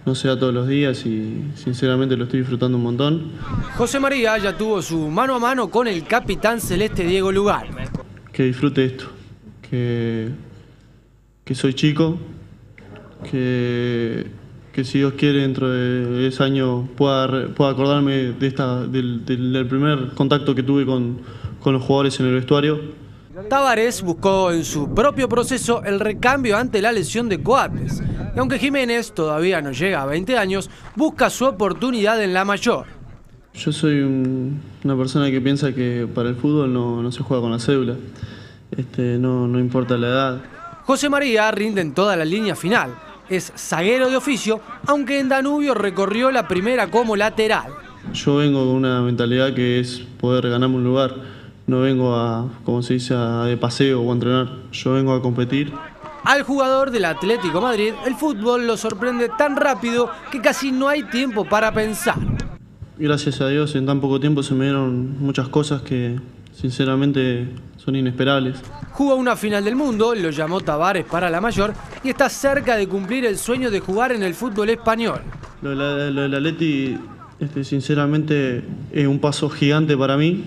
no se da todos los días y sinceramente lo estoy disfrutando un montón. José María ya tuvo su mano a mano con el capitán celeste Diego Lugano. Que disfrute esto, que soy chico, que si Dios quiere dentro de ese año pueda acordarme del primer contacto que tuve con los jugadores en el vestuario. Tavares buscó en su propio proceso el recambio ante la lesión de Coates. Y aunque Jiménez todavía no llega a 20 años, busca su oportunidad en la mayor. Yo soy una persona que piensa que para el fútbol no se juega con la cédula. No importa la edad. José María rinde en toda la línea final. Es zaguero de oficio, aunque en Danubio recorrió la primera como lateral. Yo vengo con una mentalidad que es poder ganarme un lugar. No vengo como se dice, de paseo o a entrenar. Yo vengo a competir. Al jugador del Atlético Madrid, el fútbol lo sorprende tan rápido que casi no hay tiempo para pensar. Gracias a Dios, en tan poco tiempo se me dieron muchas cosas que sinceramente son inesperables. Jugó una final del mundo, lo llamó Tavares para la mayor y está cerca de cumplir el sueño de jugar en el fútbol español. Lo del Atleti, sinceramente, es un paso gigante para mí.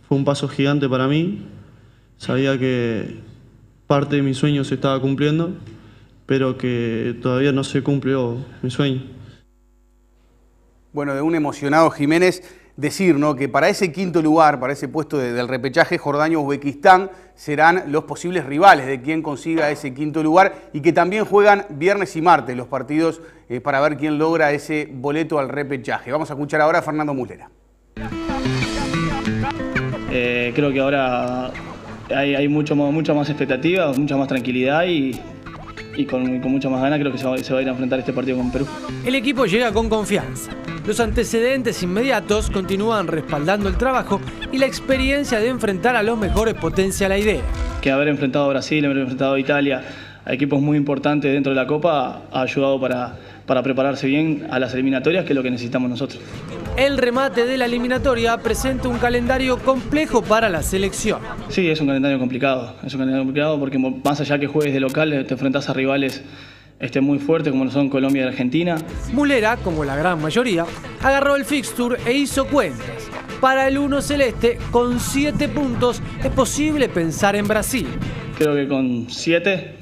Fue un paso gigante para mí. Sabía que parte de mi sueño se estaba cumpliendo, pero que todavía no se cumplió mi sueño. Bueno, de un emocionado Jiménez decir, ¿no?, que para ese quinto lugar, para ese puesto del repechaje, Jordania o Uzbekistán serán los posibles rivales de quien consiga ese quinto lugar y que también juegan viernes y martes los partidos para ver quién logra ese boleto al repechaje. Vamos a escuchar ahora a Fernando Muslera. Creo que ahora hay mucha más expectativa, mucha más tranquilidad y con mucha más ganas creo que se va a ir a enfrentar este partido con Perú. El equipo llega con confianza. Los antecedentes inmediatos continúan respaldando el trabajo y la experiencia de enfrentar a los mejores potencia la idea. Que haber enfrentado a Brasil, haber enfrentado a Italia, a equipos muy importantes dentro de la Copa, ha ayudado para prepararse bien a las eliminatorias, que es lo que necesitamos nosotros. El remate de la eliminatoria presenta un calendario complejo para la selección. Sí, es un calendario complicado. Es un calendario complicado porque más allá que juegues de local, te enfrentás a rivales muy fuertes como son Colombia y Argentina. Mulera, como la gran mayoría, agarró el fixture e hizo cuentas. Para el uno celeste, con 7 puntos, es posible pensar en Brasil. Creo que con 7,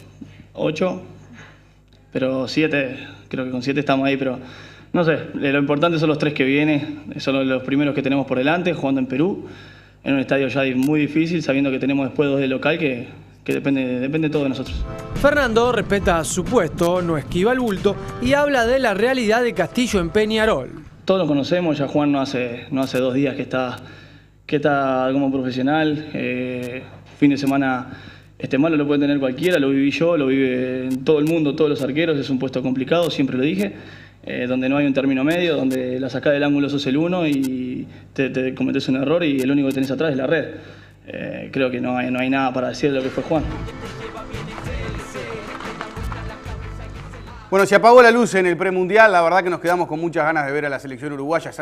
8, pero 7, creo que con 7 estamos ahí, pero no sé, lo importante son los 3 que vienen, son los primeros que tenemos por delante, jugando en Perú, en un estadio ya muy difícil, sabiendo que tenemos después 2 de local que depende todo de nosotros. Fernando respeta su puesto, no esquiva el bulto y habla de la realidad de Castillo en Peñarol. Todos lo conocemos, ya Juan no hace 2 días que está como profesional, fin de semana malo lo puede tener cualquiera, lo viví yo, lo vive todo el mundo, todos los arqueros, es un puesto complicado, siempre lo dije, donde no hay un término medio, donde la sacada del ángulo sos el uno y te cometes un error y el único que tenés atrás es la red. Creo que no hay nada para decir de lo que fue Juan. Bueno, se apagó la luz en el premundial, la verdad que nos quedamos con muchas ganas de ver a la selección uruguaya.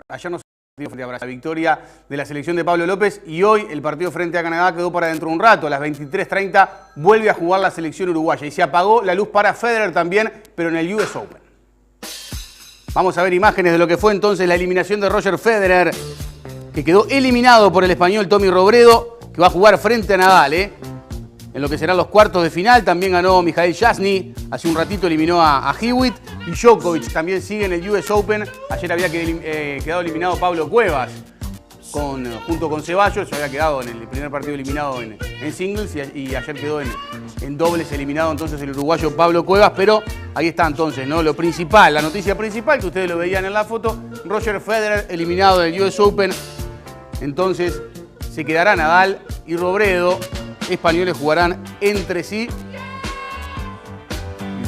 Ayer nos frente a Brasil, la victoria de la selección de Pablo López, y hoy el partido frente a Canadá quedó para dentro de un rato. A las 23:30 vuelve a jugar la selección uruguaya y se apagó la luz para Federer también, pero en el US Open. Vamos a ver imágenes de lo que fue entonces la eliminación de Roger Federer, que quedó eliminado por el español Tommy Robredo, que va a jugar frente a Nadal, en lo que serán los cuartos de final. También ganó Mijael Jasny, hace un ratito eliminó a Hewitt, y Djokovic también sigue en el US Open. Ayer había quedado eliminado Pablo Cuevas junto con Ceballos, se había quedado en el primer partido eliminado en singles, y ayer quedó en dobles eliminado entonces el uruguayo Pablo Cuevas. Pero ahí está entonces, ¿no? Lo principal, la noticia principal, que ustedes lo veían en la foto: Roger Federer eliminado del US Open. Entonces se quedará Nadal y Robredo. Españoles jugarán entre sí.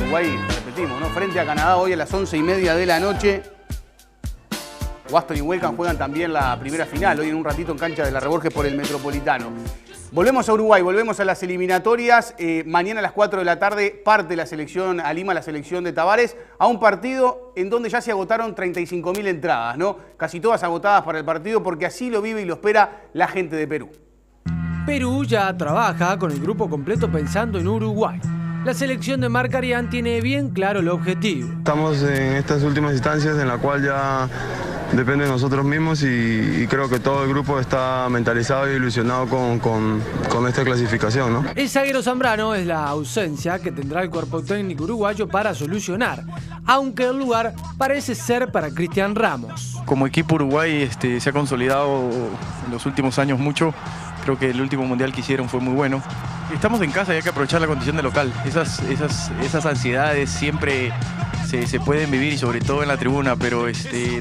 Uruguay, repetimos, ¿no? Frente a Canadá hoy a las 11:30 de la noche. Waston y Welcome juegan también la primera final, hoy en un ratito en cancha de la Reborges por el Metropolitano. Volvemos a Uruguay, volvemos a las eliminatorias. Mañana a las 4 de la tarde parte la selección a Lima, la selección de Tavares, a un partido en donde ya se agotaron 35.000 entradas, ¿no? Casi todas agotadas para el partido, porque así lo vive y lo espera la gente de Perú. Perú ya trabaja con el grupo completo pensando en Uruguay. La selección de Marc Arián tiene bien claro el objetivo. Estamos en estas últimas instancias en la cual ya depende de nosotros mismos y creo que todo el grupo está mentalizado y ilusionado con esta clasificación, ¿no? El zaguero Zambrano es la ausencia que tendrá el cuerpo técnico uruguayo para solucionar, aunque el lugar parece ser para Cristian Ramos. Como equipo Uruguay se ha consolidado en los últimos años mucho. Creo que el último mundial que hicieron fue muy bueno. Estamos en casa y hay que aprovechar la condición de local. Esas ansiedades siempre se pueden vivir, y sobre todo en la tribuna, pero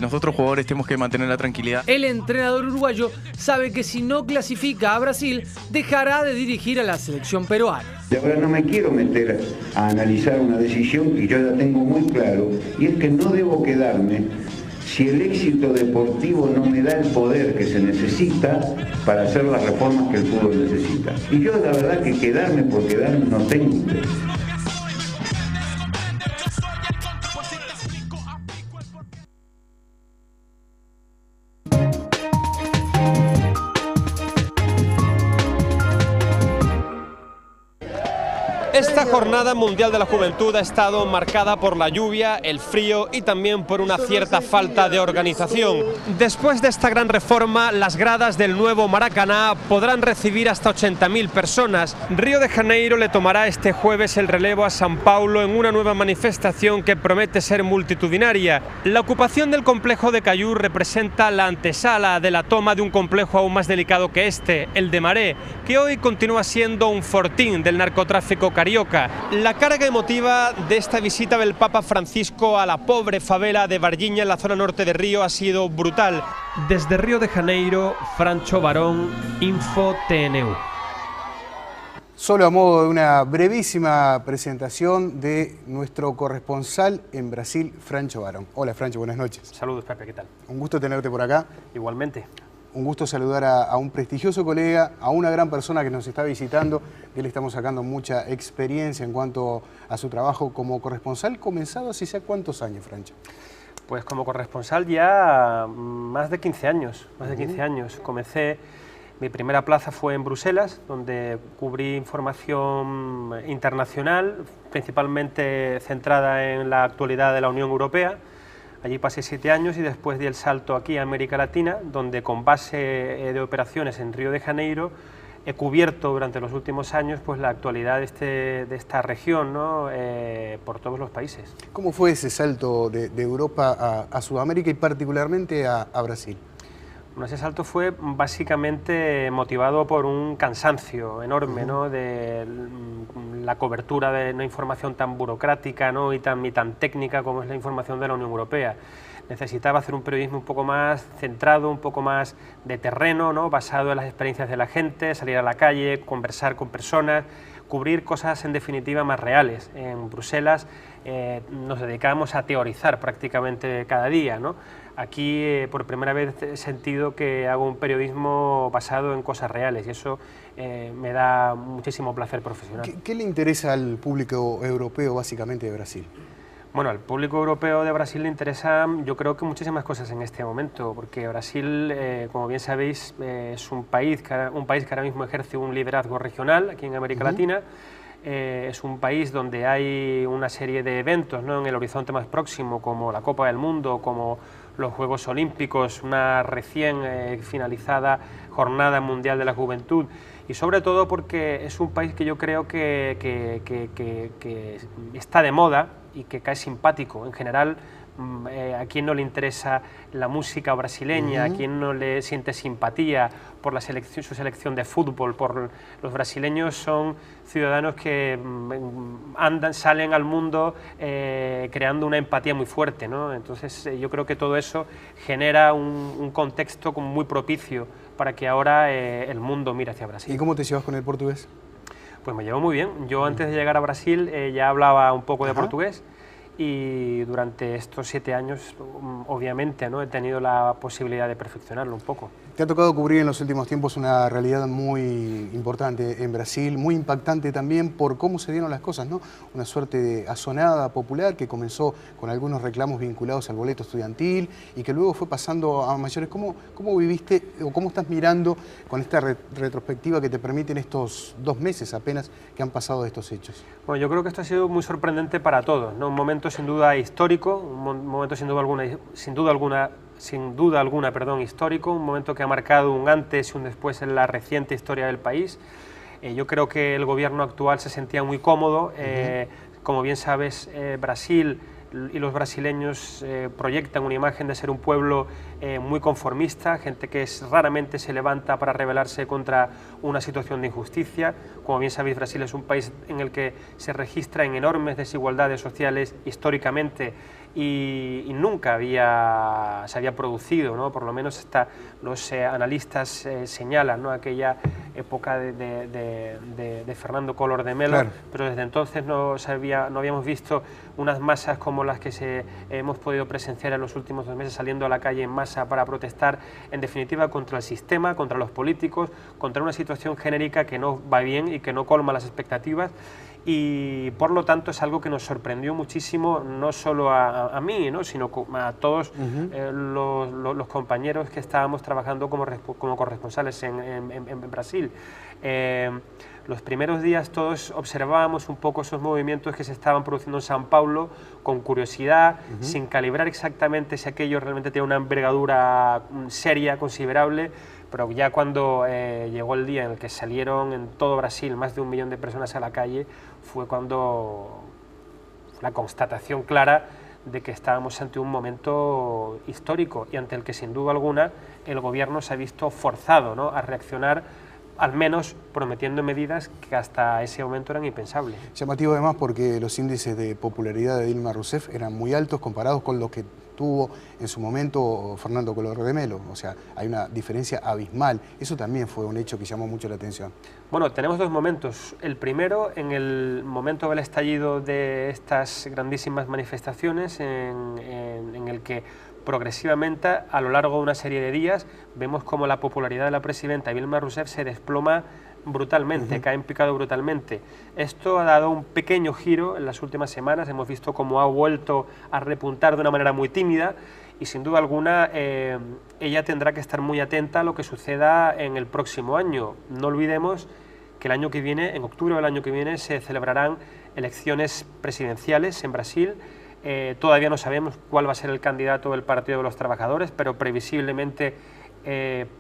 nosotros jugadores tenemos que mantener la tranquilidad. El entrenador uruguayo sabe que si no clasifica a Brasil, dejará de dirigir a la selección peruana. De ahora no me quiero meter a analizar una decisión que yo ya tengo muy claro, y es que no debo quedarme si el éxito deportivo no me da el poder que se necesita para hacer las reformas que el fútbol necesita. Y yo la verdad que quedarme por quedarme no tengo interés. Esta jornada mundial de la juventud ha estado marcada por la lluvia, el frío y también por una cierta falta de organización. Después de esta gran reforma, las gradas del nuevo Maracaná podrán recibir hasta 80.000 personas. Río de Janeiro le tomará este jueves el relevo a São Paulo en una nueva manifestación que promete ser multitudinaria. La ocupación del complejo de Cayú representa la antesala de la toma de un complejo aún más delicado que este, el de Maré, que hoy continúa siendo un fortín del narcotráfico carioca. La carga emotiva de esta visita del Papa Francisco a la pobre favela de Varginha en la zona norte de Río ha sido brutal. Desde Río de Janeiro, Francho Barón, Info TNU. Solo a modo de una brevísima presentación de nuestro corresponsal en Brasil, Francho Barón. Hola Francho, buenas noches. Saludos Pepe, ¿qué tal? Un gusto tenerte por acá. Igualmente. Un gusto saludar a un prestigioso colega, a una gran persona que nos está visitando. De él estamos sacando mucha experiencia en cuanto a su trabajo como corresponsal, comenzado hace ya ¿cuántos años, Francho? Pues como corresponsal ya más de 15 años, Comencé, mi primera plaza fue en Bruselas, donde cubrí información internacional, principalmente centrada en la actualidad de la Unión Europea. Allí pasé 7 años y después di el salto aquí a América Latina, donde con base de operaciones en Río de Janeiro he cubierto durante los últimos años pues, la actualidad de esta región, ¿no? Por todos los países. ¿Cómo fue ese salto de Europa a Sudamérica y particularmente a Brasil? Bueno, ese salto fue básicamente motivado por un cansancio enorme, ¿no? De la cobertura de una información tan burocrática, ¿no? y tan técnica como es la información de la Unión Europea. Necesitaba hacer un periodismo un poco más centrado, un poco más de terreno, ¿no? Basado en las experiencias de la gente, salir a la calle, conversar con personas, cubrir cosas en definitiva más reales. En Bruselas nos dedicábamos a teorizar prácticamente cada día, ¿no? Aquí por primera vez he sentido que hago un periodismo basado en cosas reales y eso me da muchísimo placer profesional. ¿Qué le interesa al público europeo básicamente de Brasil? Bueno, al público europeo de Brasil le interesan, yo creo que muchísimas cosas en este momento, porque Brasil, como bien sabéis, es un país que ahora mismo ejerce un liderazgo regional aquí en América Latina. Es un país donde hay una serie de eventos, ¿no? En el horizonte más próximo, como la Copa del Mundo, como los Juegos Olímpicos, una recién finalizada Jornada Mundial de la Juventud, y sobre todo porque es un país que yo creo que está de moda y que cae simpático. En general, a quien no le interesa la música brasileña, a quien no le siente simpatía por su selección de fútbol, por los brasileños son ciudadanos que salen al mundo creando una empatía muy fuerte, ¿no? Entonces yo creo que todo eso genera un contexto como muy propicio para que ahora el mundo mire hacia Brasil. ¿Y cómo te llevas con el portugués? Pues me llevo muy bien. Yo antes de llegar a Brasil ya hablaba un poco de portugués. Y durante estos 7 años, obviamente, ¿no? He tenido la posibilidad de perfeccionarlo un poco. Te ha tocado cubrir en los últimos tiempos una realidad muy importante en Brasil, muy impactante también por cómo se dieron las cosas, ¿no? Una suerte de asonada popular que comenzó con algunos reclamos vinculados al boleto estudiantil y que luego fue pasando a mayores. ¿Cómo viviste o cómo estás mirando con esta retrospectiva que te permiten estos 2 meses apenas que han pasado de estos hechos? Bueno, yo creo que esto ha sido muy sorprendente para todos, ¿no? Un momento sin duda histórico, un momento sin duda alguna, histórico, un momento que ha marcado un antes y un después en la reciente historia del país. Yo creo que el gobierno actual se sentía muy cómodo. Como bien sabes, Brasil y los brasileños proyectan una imagen de ser un pueblo muy conformista, gente que raramente se levanta para rebelarse contra una situación de injusticia. Como bien sabéis, Brasil es un país en el que se registran enormes desigualdades sociales históricamente y nunca se había producido, ¿no? Por lo menos hasta los analistas señalan, ¿no? Aquella época de Fernando Collor de Mello, claro. Pero desde entonces no habíamos visto unas masas como las que hemos podido presenciar en los últimos 2 meses saliendo a la calle en masa para protestar, en definitiva, contra el sistema, contra los políticos, contra una situación genérica que no va bien y que no colma las expectativas. Y por lo tanto es algo que nos sorprendió muchísimo, no solo a mí, ¿no? Sino a todos los compañeros que estábamos trabajando como corresponsales en Brasil. Los primeros días todos observábamos un poco esos movimientos que se estaban produciendo en São Paulo con curiosidad, sin calibrar exactamente si aquello realmente tiene una envergadura seria, considerable. Pero ya cuando llegó el día en el que salieron en todo Brasil más de 1 millón de personas a la calle, fue cuando la constatación clara de que estábamos ante un momento histórico y ante el que sin duda alguna el gobierno se ha visto forzado, ¿no? A reaccionar al menos prometiendo medidas que hasta ese momento eran impensables. Llamativo además porque los índices de popularidad de Dilma Rousseff eran muy altos comparados con los que tuvo en su momento Fernando Collor de Mello. O sea, hay una diferencia abismal. Eso también fue un hecho que llamó mucho la atención. Bueno, tenemos dos momentos. El primero, en el momento del estallido de estas grandísimas manifestaciones, en el que progresivamente, a lo largo de una serie de días, vemos como la popularidad de la presidenta Dilma Rousseff se desploma brutalmente, cae en picado brutalmente. Esto ha dado un pequeño giro en las últimas semanas, hemos visto cómo ha vuelto a repuntar de una manera muy tímida y sin duda alguna ella tendrá que estar muy atenta a lo que suceda en el próximo año. No olvidemos que el año que viene, en octubre del año que viene, se celebrarán elecciones presidenciales en Brasil. Todavía no sabemos cuál va a ser el candidato del Partido de los Trabajadores, pero previsiblemente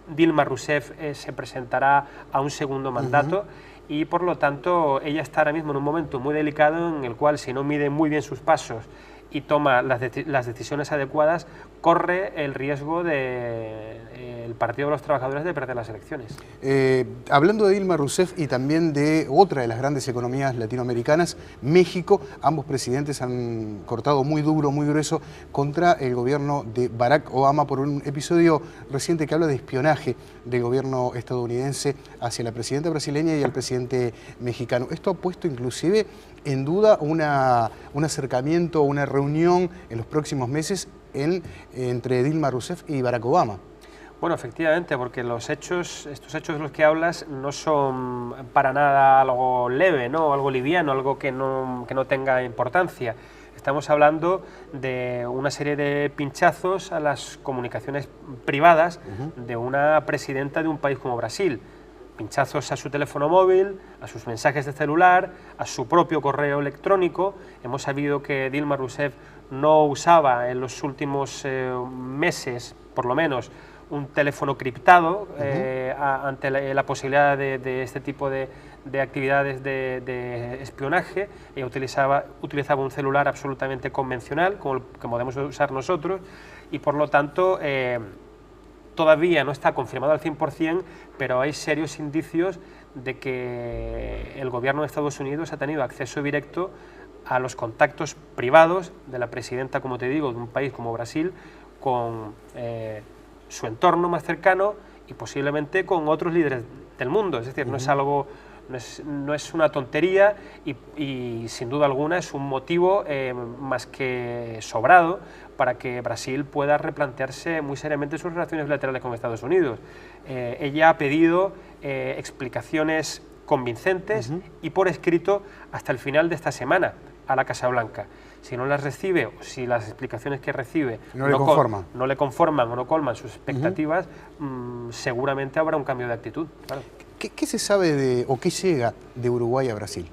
Dilma Rousseff se presentará a un segundo mandato y por lo tanto ella está ahora mismo en un momento muy delicado en el cual, si no mide muy bien sus pasos y toma las decisiones adecuadas, corre el riesgo del Partido de los Trabajadores de perder las elecciones. Hablando de Dilma Rousseff y también de otra de las grandes economías latinoamericanas, México, ambos presidentes han cortado muy duro, muy grueso contra el gobierno de Barack Obama por un episodio reciente que habla de espionaje del gobierno estadounidense hacia la presidenta brasileña y al presidente mexicano. Esto ha puesto inclusive en duda un acercamiento, una reunión en los próximos meses entre Dilma Rousseff y Barack Obama. Bueno, efectivamente, porque estos hechos de los que hablas no son para nada algo leve, ¿no? Algo liviano, algo que no tenga importancia. Estamos hablando de una serie de pinchazos a las comunicaciones privadas de una presidenta de un país como Brasil. Pinchazos a su teléfono móvil, a sus mensajes de celular, a su propio correo electrónico. Hemos sabido que Dilma Rousseff no usaba en los últimos meses, por lo menos, un teléfono criptado ante la posibilidad de este tipo de actividades de espionaje. Ella utilizaba un celular absolutamente convencional, como el que podemos usar nosotros, y por lo tanto todavía no está confirmado al 100%, pero hay serios indicios de que el gobierno de Estados Unidos ha tenido acceso directo a los contactos privados de la presidenta, como te digo, de un país como Brasil, con su entorno más cercano y posiblemente con otros líderes del mundo. Es decir, no es algo, no es una tontería y sin duda alguna es un motivo más que sobrado para que Brasil pueda replantearse muy seriamente sus relaciones bilaterales con Estados Unidos. Ella ha pedido explicaciones convincentes y por escrito hasta el final de esta semana a la Casa Blanca. Si no las recibe o si las explicaciones que recibe no le conforman o no colman sus expectativas, seguramente habrá un cambio de actitud. Claro. ¿Qué se sabe o qué llega de Uruguay a Brasil?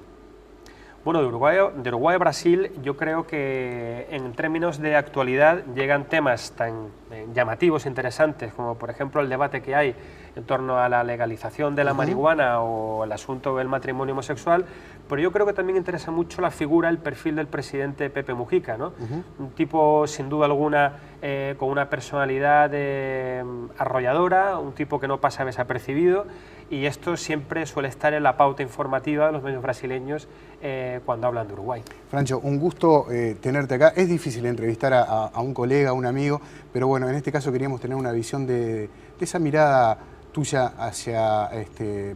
Bueno, de Uruguay a Brasil yo creo que en términos de actualidad llegan temas tan llamativos e interesantes como por ejemplo el debate que hay en torno a la legalización de la marihuana o el asunto del matrimonio homosexual, pero yo creo que también interesa mucho la figura, el perfil del presidente Pepe Mujica, ¿no? Un tipo sin duda alguna con una personalidad arrolladora, un tipo que no pasa desapercibido, y esto siempre suele estar en la pauta informativa de los medios brasileños cuando hablan de Uruguay. Francho, un gusto tenerte acá. Es difícil entrevistar a un colega, a un amigo, pero bueno, en este caso queríamos tener una visión de esa mirada tuya hacia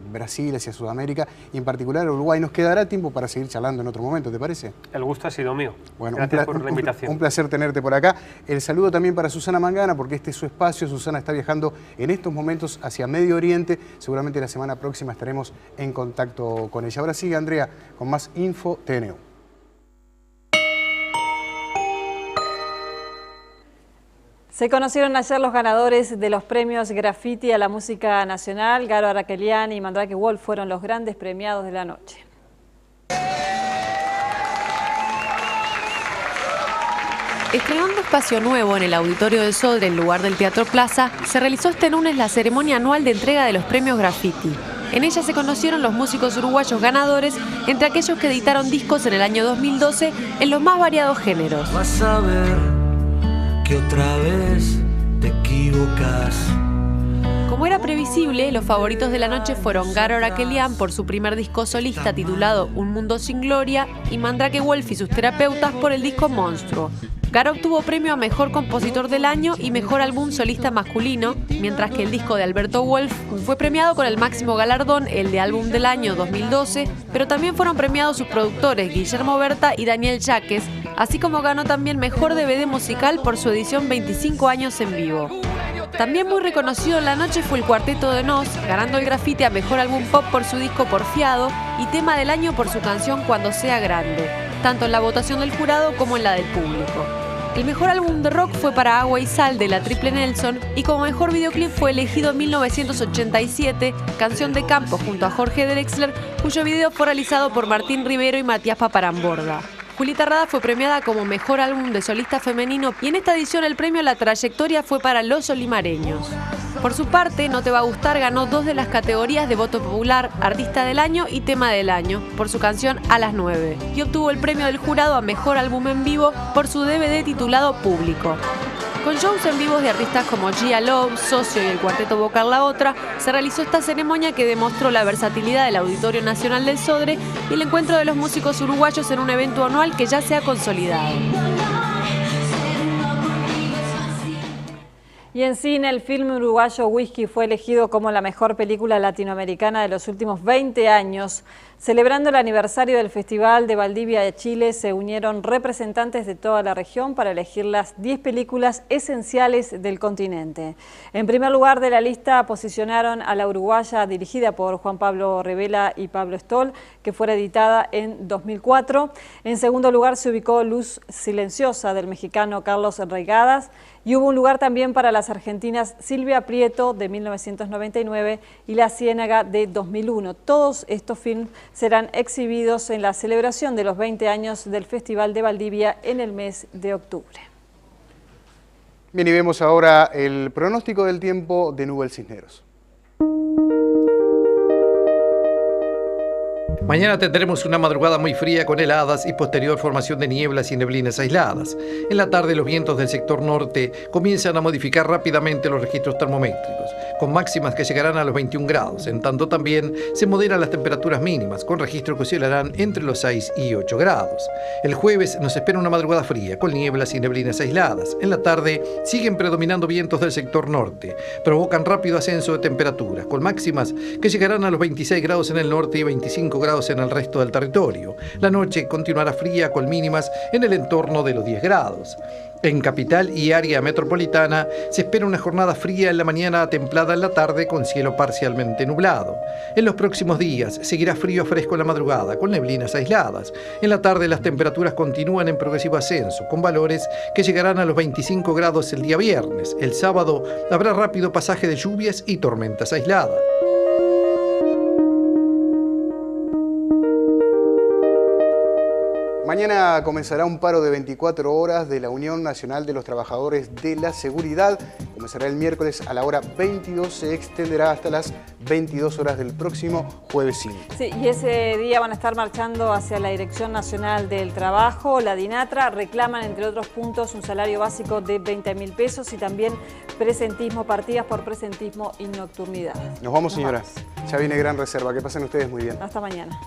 Brasil, hacia Sudamérica y en particular Uruguay. Nos quedará tiempo para seguir charlando en otro momento, ¿te parece? El gusto ha sido mío. Bueno, gracias por la invitación. Un placer tenerte por acá. El saludo también para Susana Mangana, porque este es su espacio. Susana está viajando en estos momentos hacia Medio Oriente. Seguramente la semana próxima estaremos en contacto con ella. Ahora sigue Andrea con más Info TNU. Se conocieron ayer los ganadores de los premios Graffiti a la música nacional. Garo Araqueliani y Mandrake Wolf fueron los grandes premiados de la noche. Estrenando espacio nuevo en el Auditorio del Sodre en lugar del Teatro Plaza, se realizó este lunes la ceremonia anual de entrega de los premios Graffiti. En ella se conocieron los músicos uruguayos ganadores, entre aquellos que editaron discos en el año 2012 en los más variados géneros. Vas a ver que otra vez te equivocas. Como era previsible, los favoritos de la noche fueron Garo Arakelian por su primer disco solista titulado Un Mundo Sin Gloria y Mandrake Wolf y sus terapeutas por el disco Monstruo. Garo obtuvo premio a Mejor Compositor del Año y Mejor Álbum Solista Masculino, mientras que el disco de Alberto Wolf fue premiado con el máximo galardón, el de Álbum del Año 2012, pero también fueron premiados sus productores Guillermo Berta y Daniel Yaques, así como ganó también Mejor DVD Musical por su edición 25 años en vivo. También muy reconocido en la noche fue el Cuarteto de Nos, ganando el Grafite a Mejor Álbum Pop por su disco Porfiado y Tema del Año por su canción Cuando Sea Grande, tanto en la votación del jurado como en la del público. El mejor álbum de rock fue para Agua y Sal de la Triple Nelson y como mejor videoclip fue elegido 1987, Canción de Campo junto a Jorge Drexler, cuyo video fue realizado por Martín Rivero y Matías Paparamborda. Julieta Rada fue premiada como mejor álbum de solista femenino y en esta edición el premio a la trayectoria fue para Los Olimareños. Por su parte, No Te Va a Gustar ganó 2 de las categorías de voto popular, Artista del Año y Tema del Año, por su canción A las 9, y obtuvo el premio del jurado a Mejor Álbum en Vivo por su DVD titulado Público. Con shows en vivos de artistas como Gia Love, Socio y el Cuarteto Vocal La Otra, se realizó esta ceremonia que demostró la versatilidad del Auditorio Nacional del Sodre y el encuentro de los músicos uruguayos en un evento anual que ya se ha consolidado. Y en cine, el filme uruguayo Whisky fue elegido como la mejor película latinoamericana de los últimos 20 años. Celebrando el aniversario del Festival de Valdivia de Chile, se unieron representantes de toda la región para elegir las 10 películas esenciales del continente. En primer lugar de la lista posicionaron a La Uruguaya, dirigida por Juan Pablo Revela y Pablo Stoll, que fue editada en 2004. En segundo lugar se ubicó Luz Silenciosa, del mexicano Carlos Reigadas. Y hubo un lugar también para las argentinas Silvia Prieto, de 1999, y La Ciénaga, de 2001. Todos estos films serán exhibidos en la celebración de los 20 años del Festival de Valdivia en el mes de octubre. Bien, y vemos ahora el pronóstico del tiempo de Nubel Cisneros. Mañana tendremos una madrugada muy fría con heladas y posterior formación de nieblas y neblinas aisladas. En la tarde los vientos del sector norte comienzan a modificar rápidamente los registros termométricos, con máximas que llegarán a los 21 grados. En tanto también se moderan las temperaturas mínimas, con registros que oscilarán entre los 6 y 8 grados. El jueves nos espera una madrugada fría, con nieblas y neblinas aisladas. En la tarde siguen predominando vientos del sector norte. Provocan rápido ascenso de temperaturas, con máximas que llegarán a los 26 grados en el norte y 25 grados en el resto del territorio. La noche continuará fría con mínimas en el entorno de los 10 grados. En capital y área metropolitana se espera una jornada fría en la mañana, templada en la tarde con cielo parcialmente nublado. En los próximos días seguirá frío fresco en la madrugada con neblinas aisladas. En la tarde las temperaturas continúan en progresivo ascenso con valores que llegarán a los 25 grados el día viernes. El sábado habrá rápido pasaje de lluvias y tormentas aisladas. Mañana comenzará un paro de 24 horas de la Unión Nacional de los Trabajadores de la Seguridad. Comenzará el miércoles a la hora 22, se extenderá hasta las 22 horas del próximo jueves 5. Sí, y ese día van a estar marchando hacia la Dirección Nacional del Trabajo, la DINATRA. Reclaman, entre otros puntos, un salario básico de 20.000 pesos y también presentismo, partidas por presentismo y nocturnidad. Nos vamos, señora. Ya viene Gran Reserva. Que pasen ustedes muy bien. Hasta mañana.